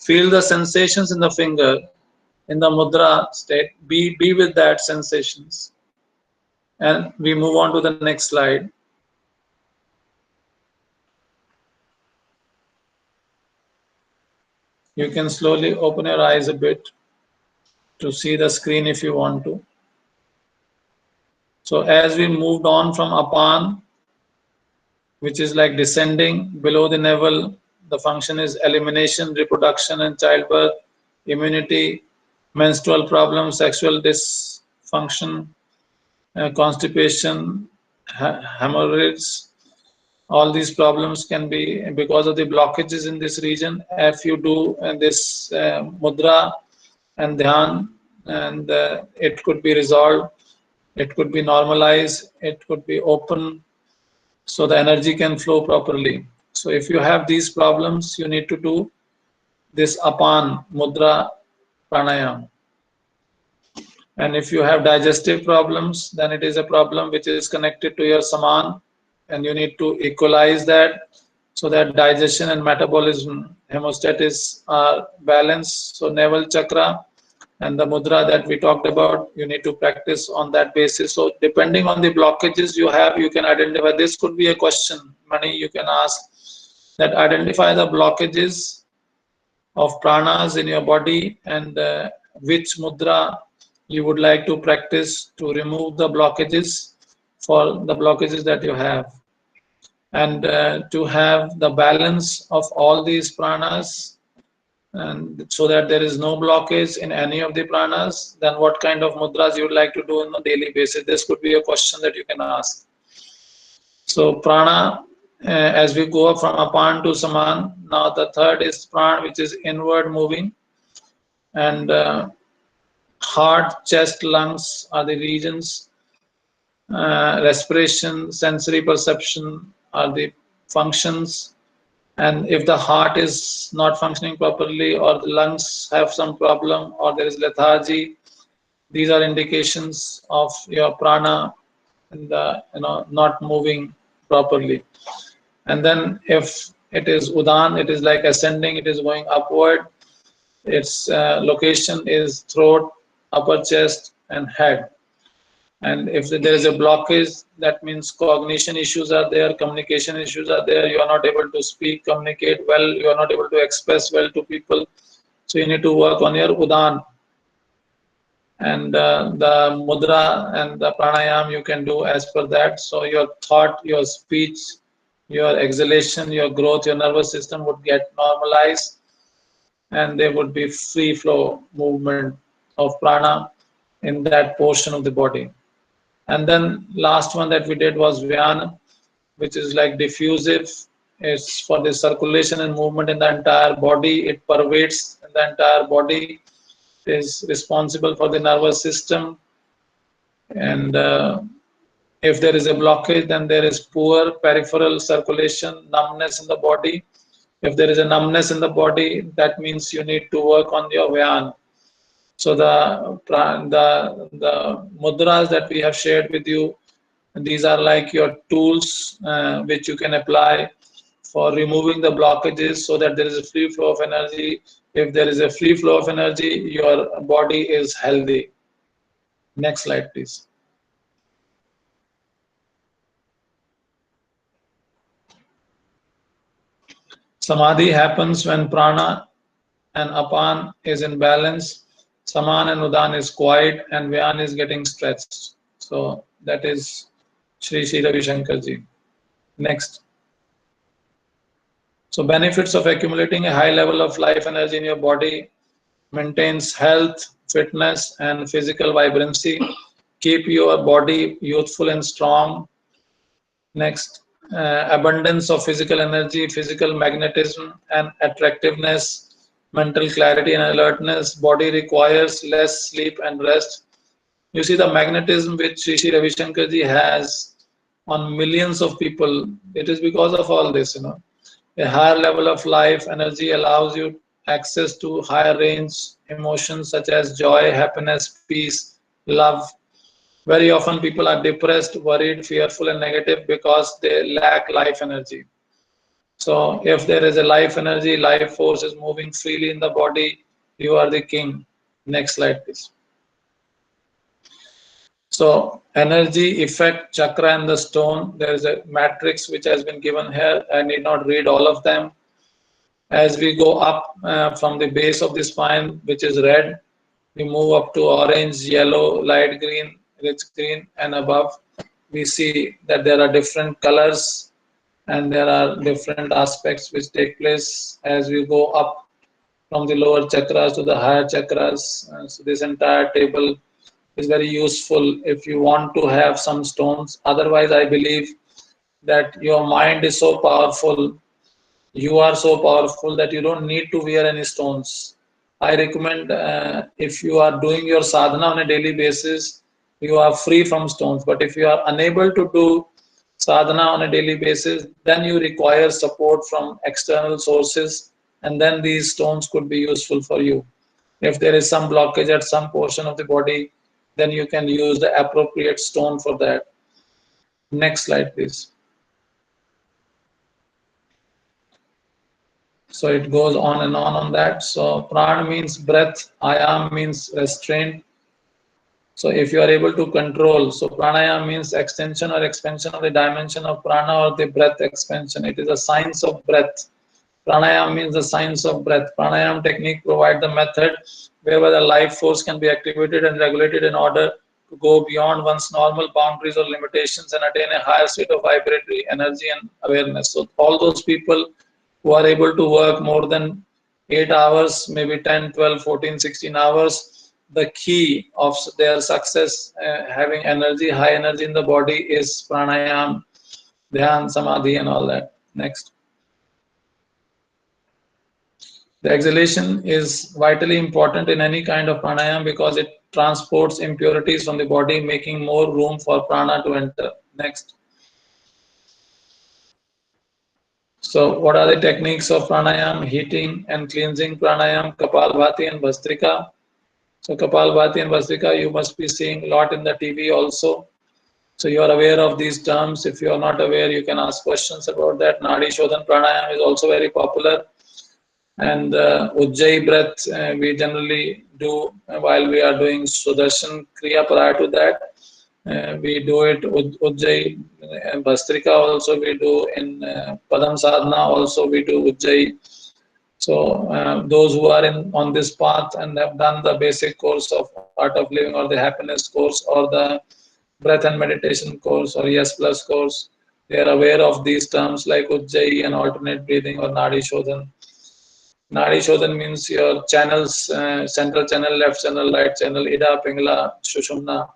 [SPEAKER 1] Feel the sensations in the finger, in the mudra state. Be with that sensations. And we move on to the next slide. You can slowly open your eyes a bit to see the screen if you want to. So as we moved on from Apan, which is like descending below the navel, the function is elimination, reproduction and childbirth, immunity, menstrual problems, sexual dysfunction, constipation, hemorrhoids. All these problems can be because of the blockages in this region. If you do this mudra and dhyan, and it could be resolved, it could be normalized, it could be open, so the energy can flow properly. So if you have these problems, you need to do this Apan mudra pranayam. And if you have digestive problems, then it is a problem which is connected to your saman, and you need to equalize that so that digestion and metabolism, hemostasis are balanced. So navel chakra and the mudra that we talked about, you need to practice on that basis. So depending on the blockages you have, you can identify. This could be a question, Mani, you can ask, that identify the blockages of pranas in your body and which mudra you would like to practice to remove the blockages for the blockages that you have. And to have the balance of all these pranas, and so that there is no blockage in any of the pranas, then what kind of mudras you would like to do on a daily basis? This could be a question that you can ask. So prana, as we go up from apan to saman, now the third is pran, which is inward moving, and heart, chest, lungs are the regions. Respiration, sensory perception are the functions. And if the heart is not functioning properly, or the lungs have some problem, or there is lethargy, these are indications of your prana and not moving properly. And then if it is udan, it is like ascending, it is going upward. Its location is throat, upper chest and head. And if there is a blockage, that means cognition issues are there, communication issues are there, you are not able to speak, communicate well, you are not able to express well to people. So you need to work on your udan. And the mudra and the pranayam you can do as per that. So your thought, your speech, your exhalation, your growth, your nervous system would get normalized, and there would be free flow movement of prana. in that portion of the body. And then last one that we did was Vyana, which is like diffusive. It's for the circulation and movement in the entire body. It pervades the entire body. It is responsible for the nervous system. And if there is a blockage, then there is poor peripheral circulation, numbness in the body. If there is a numbness in the body, that means you need to work on your Vyana. So the mudras that we have shared with you, these are like your tools which you can apply for removing the blockages so that there is a free flow of energy. If there is a free flow of energy, your body is healthy. Next slide, please. Samadhi happens when prana and apan is in balance. Saman and udan is quiet and Vyan is getting stretched. So that is Shri Shri Ravi Shankar ji. Next. So benefits of accumulating a high level of life energy in your body: maintains health, fitness, and physical vibrancy, keep your body youthful and strong. Next, abundance of physical energy, physical magnetism, and attractiveness, mental clarity and alertness. Body requires less sleep and rest. You see the magnetism which Sri Sri Ravi Shankar ji has on millions of people. It is because of all this, you know. A higher level of life energy allows you access to higher range emotions such as joy, happiness, peace, love. Very often people are depressed, worried, fearful, and negative because they lack life energy. So if there is a life energy, life force is moving freely in the body, you are the king. Next slide, please. So energy, effect, chakra, and the stone. There is a matrix which has been given here. I need not read all of them. As we go up from the base of the spine, which is red, we move up to orange, yellow, light green, rich green, and above. We see that there are different colors and there are different aspects which take place as we go up from the lower chakras to the higher chakras. So this entire table is very useful if you want to have some stones. Otherwise, I believe that your mind is so powerful, you are so powerful that you don't need to wear any stones. I recommend if you are doing your sadhana on a daily basis, you are free from stones. But if you are unable to do sadhana on a daily basis, then you require support from external sources, and then these stones could be useful for you. If there is some blockage at some portion of the body, then you can use the appropriate stone for that. Next slide, please. So it goes on that. So pran means breath, ayam means restraint. So if you are able to control, so pranayam means extension or expansion of the dimension of prana or the breath expansion. It is a science of breath. Pranayam means the science of breath. Pranayam technique provides the method whereby the life force can be activated and regulated in order to go beyond one's normal boundaries or limitations and attain a higher state of vibratory energy and awareness. So all those people who are able to work more than 8 hours, maybe 10, 12, 14, 16 hours, the key of their success, having energy, high energy in the body is pranayam, dhyan, samadhi, and all that. Next. The exhalation is vitally important in any kind of pranayam because it transports impurities from the body, making more room for prana to enter. Next. So, what are the techniques of pranayam? Heating and cleansing pranayam, Kapalbhati and Bhastrika. So, Kapalbhati and Bhastrika, you must be seeing a lot in the TV also. So, you are aware of these terms. If you are not aware, you can ask questions about that. Nadi Shodhan pranayam is also very popular. And Ujjayi breath we generally do while we are doing Sudarshan Kriya. Prior to that, we do it Ujjayi, Bhastrika also we do, in Padam Sadhana also we do Ujjayi. So those who are in on this path and have done the basic course of Art of Living or the happiness course or the breath and meditation course or Yes Plus course, they are aware of these terms like Ujjayi and alternate breathing or Nadi Shodhan. Nadi Shodhan means your channels, central channel, left channel, right channel, Ida, Pingala, Shushumna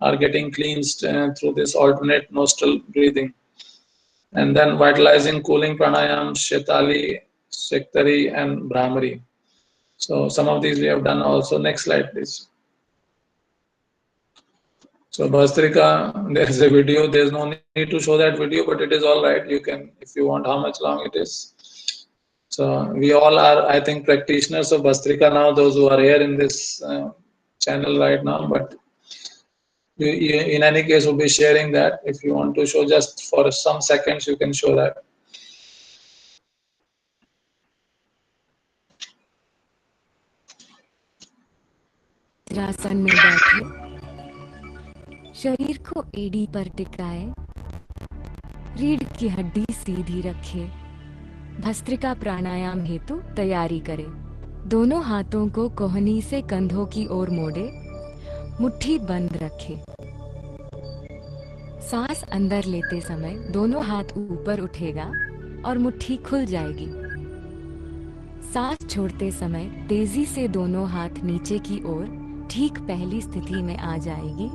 [SPEAKER 1] are getting cleansed through this alternate nostril breathing. And then vitalizing, cooling pranayam, Shetali, Shektari, and Brahmari. So some of these we have done also. Next slide, please. So Bhastrika, there is a video. There is no need to show that video, but it is all right. You can, if you want, how much long it is. So we all are, I think, practitioners of Bhastrika now. Those who are here in this channel right now, but in any case, we'll be sharing that. If you want to show just for some seconds, you can show that.
[SPEAKER 3] Vajrasana में बैठे, शरीर को एड़ी पर टिकाए, रीढ़ की हड्डी सीधी रखे, भस्त्रिका प्राणायाम हेतु तैयारी करें। दोनों हाथों को कोहनी से कंधों की ओर मोड़े, मुट्ठी बंद रखे। सांस अंदर लेते समय दोनों हाथ ऊपर उठेगा और मुट्ठी खुल जाएगी। सांस छोड़ते समय तेजी से दोनों हाथ नीचे की ओर ठीक पहली स्थिति में आ जाएगी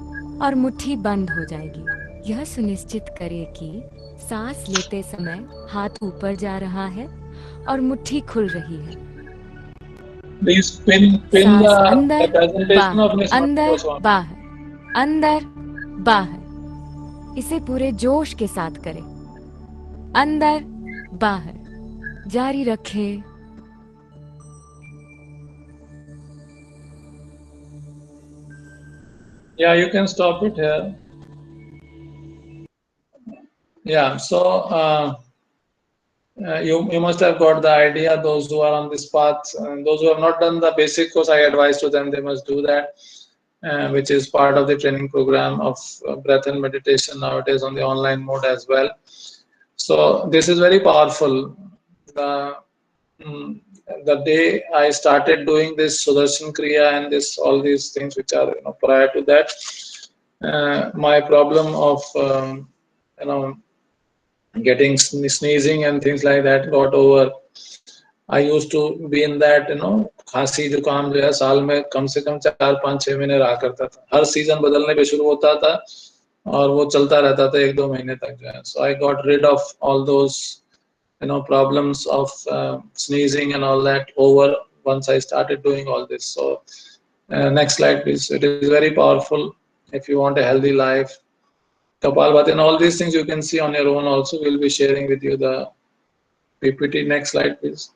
[SPEAKER 3] और मुट्ठी बंद हो जाएगी। यह सुनिश्चित करें कि सांस लेते समय हाथ ऊपर जा रहा है और मुट्ठी खुल रही है।
[SPEAKER 1] Please pin
[SPEAKER 3] सांस
[SPEAKER 1] the
[SPEAKER 3] अंदर
[SPEAKER 1] presentation of
[SPEAKER 3] बाहर,
[SPEAKER 1] Miss
[SPEAKER 3] अंदर
[SPEAKER 1] Goswami.
[SPEAKER 3] बाहर, अंदर बाहर। इसे पूरे जोश के साथ करें। अंदर बाहर जारी रखें।
[SPEAKER 1] Yeah, you can stop it here. Yeah, so you must have got the idea. Those who are on this path, and those who have not done the basic course, I advise to them they must do that, which is part of the training program of breath and meditation nowadays on the online mode as well. So this is very powerful. Mm, the day I started doing this Sudarshan Kriya and this all these things which are prior to that, my problem of you know getting sneezing and things like that got over. I used to be in that खांसी जुकाम जो है साल में कम से कम 4 5 6 महीने रहा करता था। हर सीजन बदलने पे शुरू होता था और वो चलता रहता था 1 2 महीने तक जो है। So I got rid of all those problems of sneezing and all that over once I started doing all this. So next slide please. It is very powerful if you want a healthy life. Kapalbhati and all these things you can see on your own also. We'll be sharing with you the PPT. Next slide please.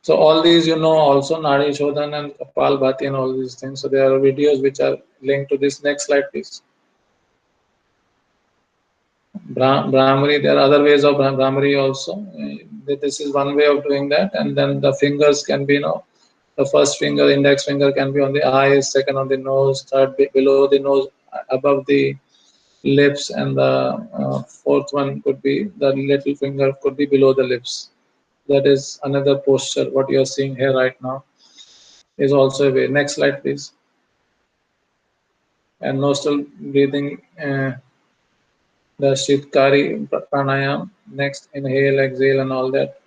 [SPEAKER 1] So all these also Nadi Shodhan and Kapalbhati and all these things. So there are videos which are linked to this. Next slide please. Brahmari, there are other ways of Brahmari also. This is one way of doing that, and then the fingers can be, the first finger, index finger can be on the eyes, second on the nose, third below the nose, above the lips, and the fourth one could be the little finger could be below the lips. That is another posture. What you are seeing here right now is also a way. Next slide, please. And nostril breathing. The Shitkari pranayam, next inhale, exhale, and all that.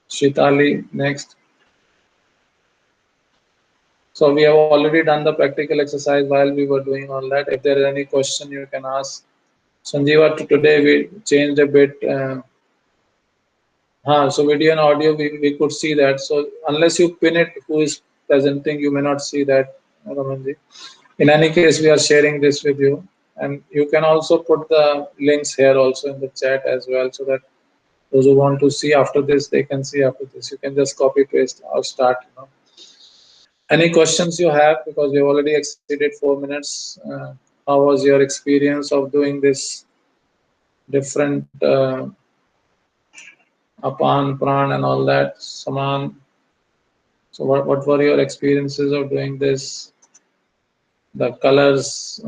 [SPEAKER 1] Shitali, next. So we have already done the practical exercise while we were doing all that. If there is any question, you can ask. Sanjeeva, today we changed a bit. So video and audio, we could see that. So unless you pin it, who is presenting, you may not see that, Ramanji. In any case, we are sharing this with you. And you can also put the links here also in the chat as well, so that those who want to see after this, they can see after this. You can just copy paste or start. Any questions you have, because we have already exceeded 4 minutes. How was your experience of doing this different apan, pran, and all that, saman? So what were your experiences of doing this? The colors,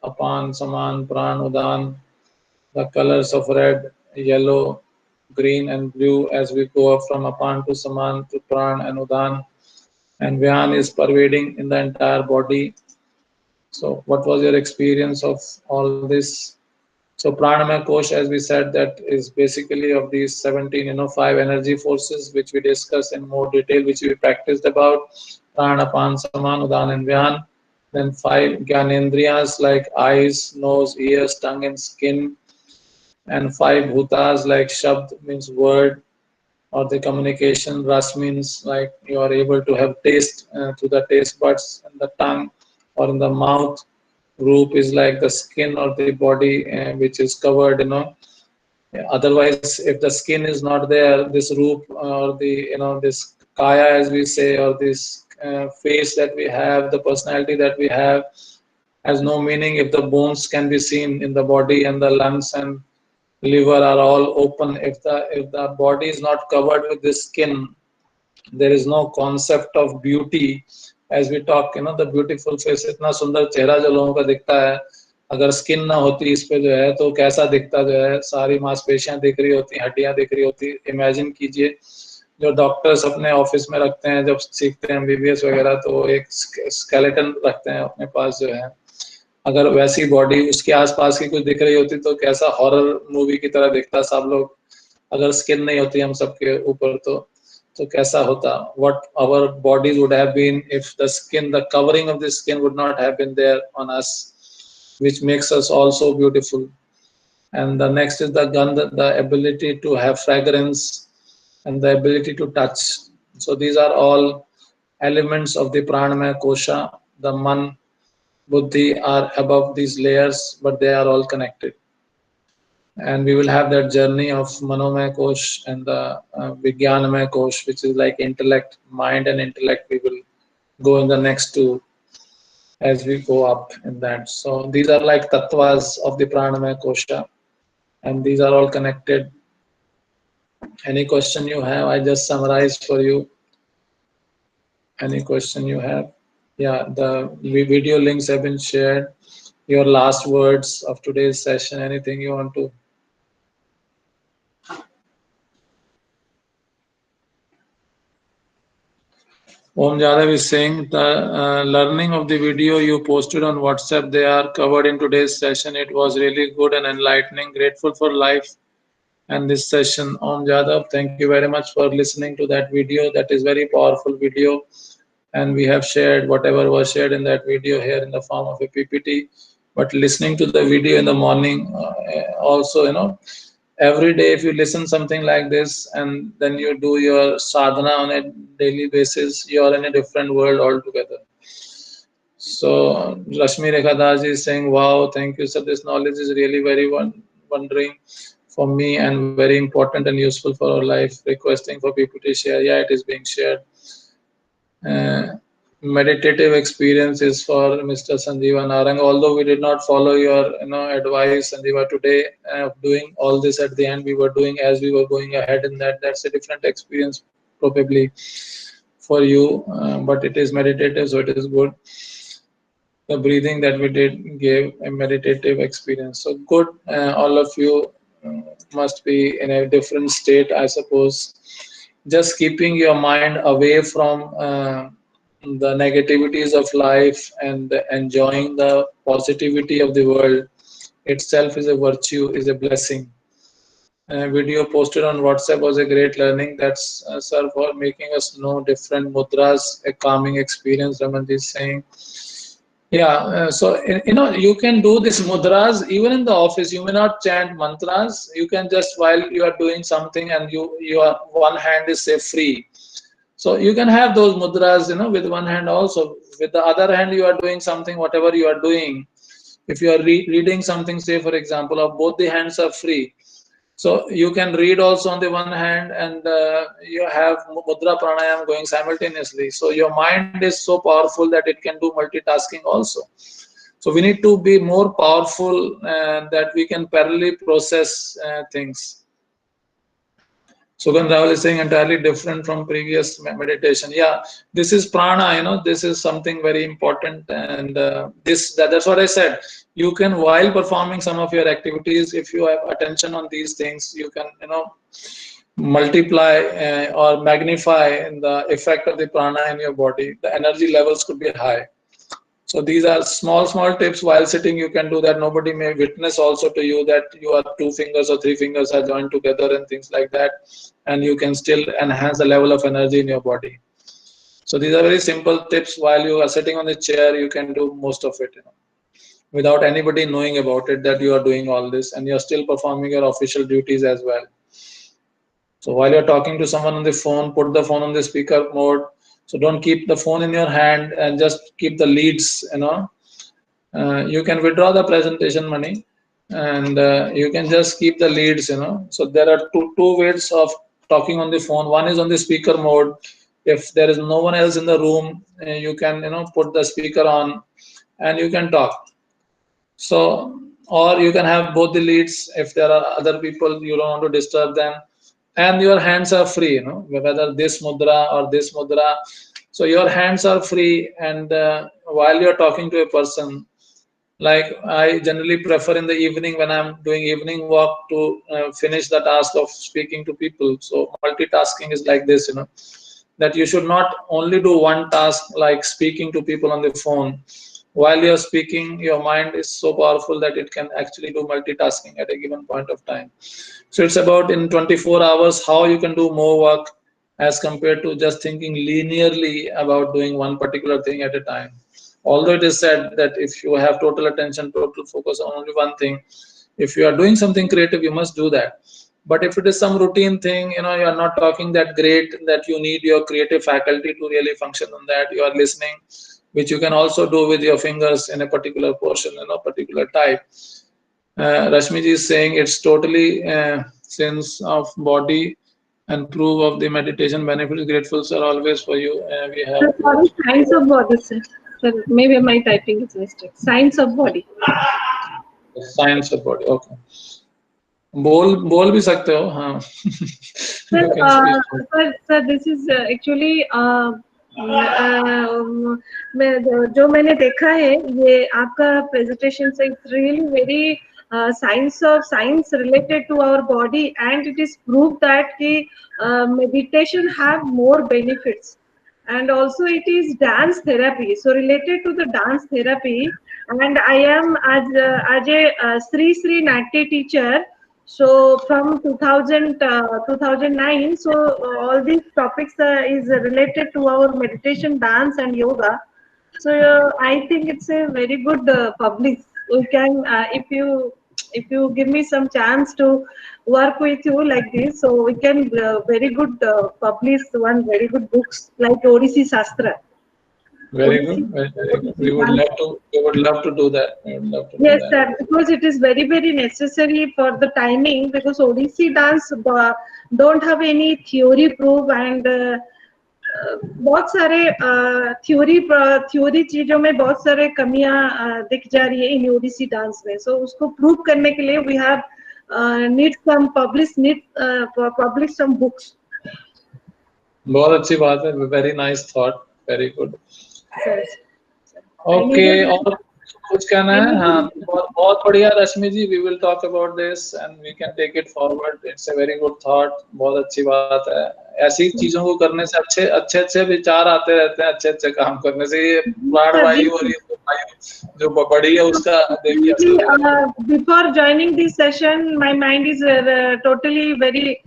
[SPEAKER 1] apan, saman, pran, udan, the colors of red, yellow, green, and blue as we go up from apan to saman to pran and udan. And Vyan is pervading in the entire body. So what was your experience of all this? So Pranmay Kosha, as we said, that is basically of these 17, five energy forces, which we discussed in more detail, which we practiced about Prana, Pan, Saman, Udan, and Vyan. Then five Gyanendriyas like eyes, nose, ears, tongue, and skin. And five Bhutas like Shabd means word or the communication. Ras means like you are able to have taste through the taste buds and the tongue or in the mouth. Roop is like the skin or the body which is covered, otherwise if the skin is not there, this roop or the this kaya as we say, or this face that we have, the personality that we have has no meaning if the bones can be seen in the body and the lungs and liver are all open. If the body is not covered with this skin, there is no concept of beauty. As we talk, the beautiful face, इतना सुंदर चेहरा जो लोगों का दिखता है, अगर skin ना होती इस पे जो है तो कैसा दिखता जो है, सारी मांसपेशियां दिख रही होती, हड्डियां दिख रही होती। इमेजिन कीजिए जो डॉक्टर्स अपने ऑफिस में रखते हैं जब सीखते हैं एमबीबीएस वगैरह, तो एक स्केलेटन रखते हैं अपने पास जो है, अगर वैसी बॉडी उसके आसपास की कुछ दिख रही होती तो कैसा हॉरर मूवी की तरह दिखता सब लोग। अगर स्किन नहीं होती हम सबके ऊपर तो कैसा होता, what our bodies would have been if the skin, the covering of the skin would not have been there on us, which makes us also beautiful. And the next is the gandha, the ability to have fragrance and the ability to touch. So these are all elements of the pranamaya kosha. The man, buddhi are above these layers, but they are all connected. And we will have that journey of Manomaya Kosh and the Vijnanamaya Kosh, which is like intellect, mind and intellect. We will go in the next two as we go up in that. So these are like tattvas of the Pranamaya Kosha, and these are all connected. Any question you have, I just summarized for you. Any question you have? Yeah, the video links have been shared. Your last words of today's session, anything you want to? Om Jadav is saying the learning of the video you posted on WhatsApp, they are covered in today's session. It was really good and enlightening. Grateful for life and this session. Om Jadav, thank you very much for listening to that video. That is very powerful video. And we have shared whatever was shared in that video here in the form of a PPT. But listening to the video in the morning also, every day if you listen something like this and then you do your sadhana on a daily basis, you are in a different world altogether. So Rashmi Rekha is saying, wow, thank you sir, this knowledge is really very wondering for me and very important and useful for our life. Requesting for people to share. Yeah, it is being shared. Meditative experience is for Mr. Sanjeeva Narang. Although we did not follow your advice, Sanjeeva, today of doing all this at the end, we were doing as we were going ahead in that. That's a different experience probably for you, but it is meditative, so it is good. The breathing that we did gave a meditative experience. So good, all of you must be in a different state, I suppose. Just keeping your mind away from the negativities of life and enjoying the positivity of the world itself is a virtue, is a blessing. A video posted on WhatsApp was a great learning. That's sir, for making us know different mudras, a calming experience, Ramanji is saying. Yeah, so you can do this mudras even in the office. You may not chant mantras. You can just, while you are doing something and your one hand is say free. So you can have those mudras, with one hand also. With the other hand, you are doing something, whatever you are doing. If you are reading something, say for example, of both the hands are free. So you can read also on the one hand, and you have mudra pranayam going simultaneously. So your mind is so powerful that it can do multitasking also. So we need to be more powerful that we can parallelly process things. Sugandh Raval is saying entirely different from previous meditation. Yeah, this is prana, this is something very important. And that's what I said. You can, while performing some of your activities, if you have attention on these things, you can, multiply or magnify the effect of the prana in your body. The energy levels could be high. So these are small tips while sitting. You can do that. Nobody may witness also to you that you are two fingers or three fingers are joined together and things like that, and you can still enhance the level of energy in your body. So these are very simple tips. While you are sitting on the chair, you can do most of it, without anybody knowing about it that you are doing all this, and you are still performing your official duties as well. So while you're talking to someone on the phone, put the phone on the speaker mode. So don't keep the phone in your hand and just keep the leads. You can withdraw the presentation money, and you can just keep the leads. So there are two ways of talking on the phone. One is on the speaker mode. If there is no one else in the room, you can put the speaker on and you can talk. So, or you can have both the leads if there are other people, you don't want to disturb them, and your hands are free, whether this mudra or this mudra. So your hands are free, and while you're talking to a person, like I generally prefer in the evening when I'm doing evening walk to finish the task of speaking to people. So multitasking is like this, that you should not only do one task like speaking to people on the phone. While you're speaking, your mind is so powerful that it can actually do multitasking at a given point of time. So it's about in 24 hours how you can do more work as compared to just thinking linearly about doing one particular thing at a time. Although it is said that if you have total attention, total focus on only one thing, if you are doing something creative, you must do that. But if it is some routine thing, you are not talking that great that you need your creative faculty to really function on that. You are listening, which you can also do with your fingers in a particular portion, particular type. Rashmi ji is saying it's totally sense of body and proof of the meditation benefits. Grateful, sir, always for you. We have
[SPEAKER 2] Sorry, science of body, sir. Sir, maybe my typing is mistake. Science of body.
[SPEAKER 1] science of body. Okay. बोल भी सकते हो हाँ.
[SPEAKER 2] Sir,
[SPEAKER 1] You can speak.
[SPEAKER 2] sir, this is actually जो मैंने देखा है ये आपका presentation से it's really very science related to our body, and it is proved that कि meditation have more benefits, and also it is dance therapy, so related to the dance therapy. And I am as a Sri Natya teacher. So from 2009, so all these topics is related to our meditation, dance, and yoga. So I think it's a very good public. We can, if you give me some chance to work with you like this, so we can very good publish one very good books like Odissi Shastra.
[SPEAKER 1] Very good, very good. We would love to. We would love to do that. We would love to do
[SPEAKER 2] Yes,
[SPEAKER 1] that.
[SPEAKER 2] sir, because it is very, very necessary for the timing, because Odissi dance don't have any theory proof, and बहुत सारे theory चीजों में बहुत सारे कमियां दिख जा रही है इन ओडिसी डांस में. सो उसको प्रूव करने के लिए we have need publish some books.
[SPEAKER 1] बहुत अच्छी बात है. Very nice thought. Very good.
[SPEAKER 2] I
[SPEAKER 1] Okay.
[SPEAKER 2] needed
[SPEAKER 1] और कुछ कहना है? हाँ, बहुत बढ़िया रश्मि जी. We will talk about this and we can take it forward. It's a very good thought. बहुत अच्छी बात है. ऐसी चीजों को करने से अच्छे विचार आते रहते हैं. अच्छे काम करने से ये प्राणवायु और ये वायु जो बड़ी है उसका देखिए.
[SPEAKER 2] Before joining this session, my mind is totally very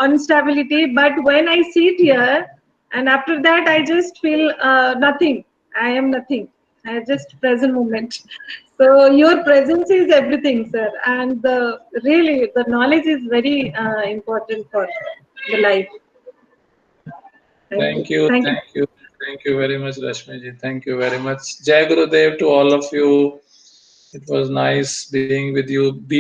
[SPEAKER 2] instability. But when I sit here, and after that, I just feel nothing. I am nothing. I just present moment. So your presence is everything, sir. And really, the knowledge is very important for the life.
[SPEAKER 1] Thank you. Thank you very much, Rashmi ji. Thank you very much. Jai Gurudev to all of you. It was nice being with you. Be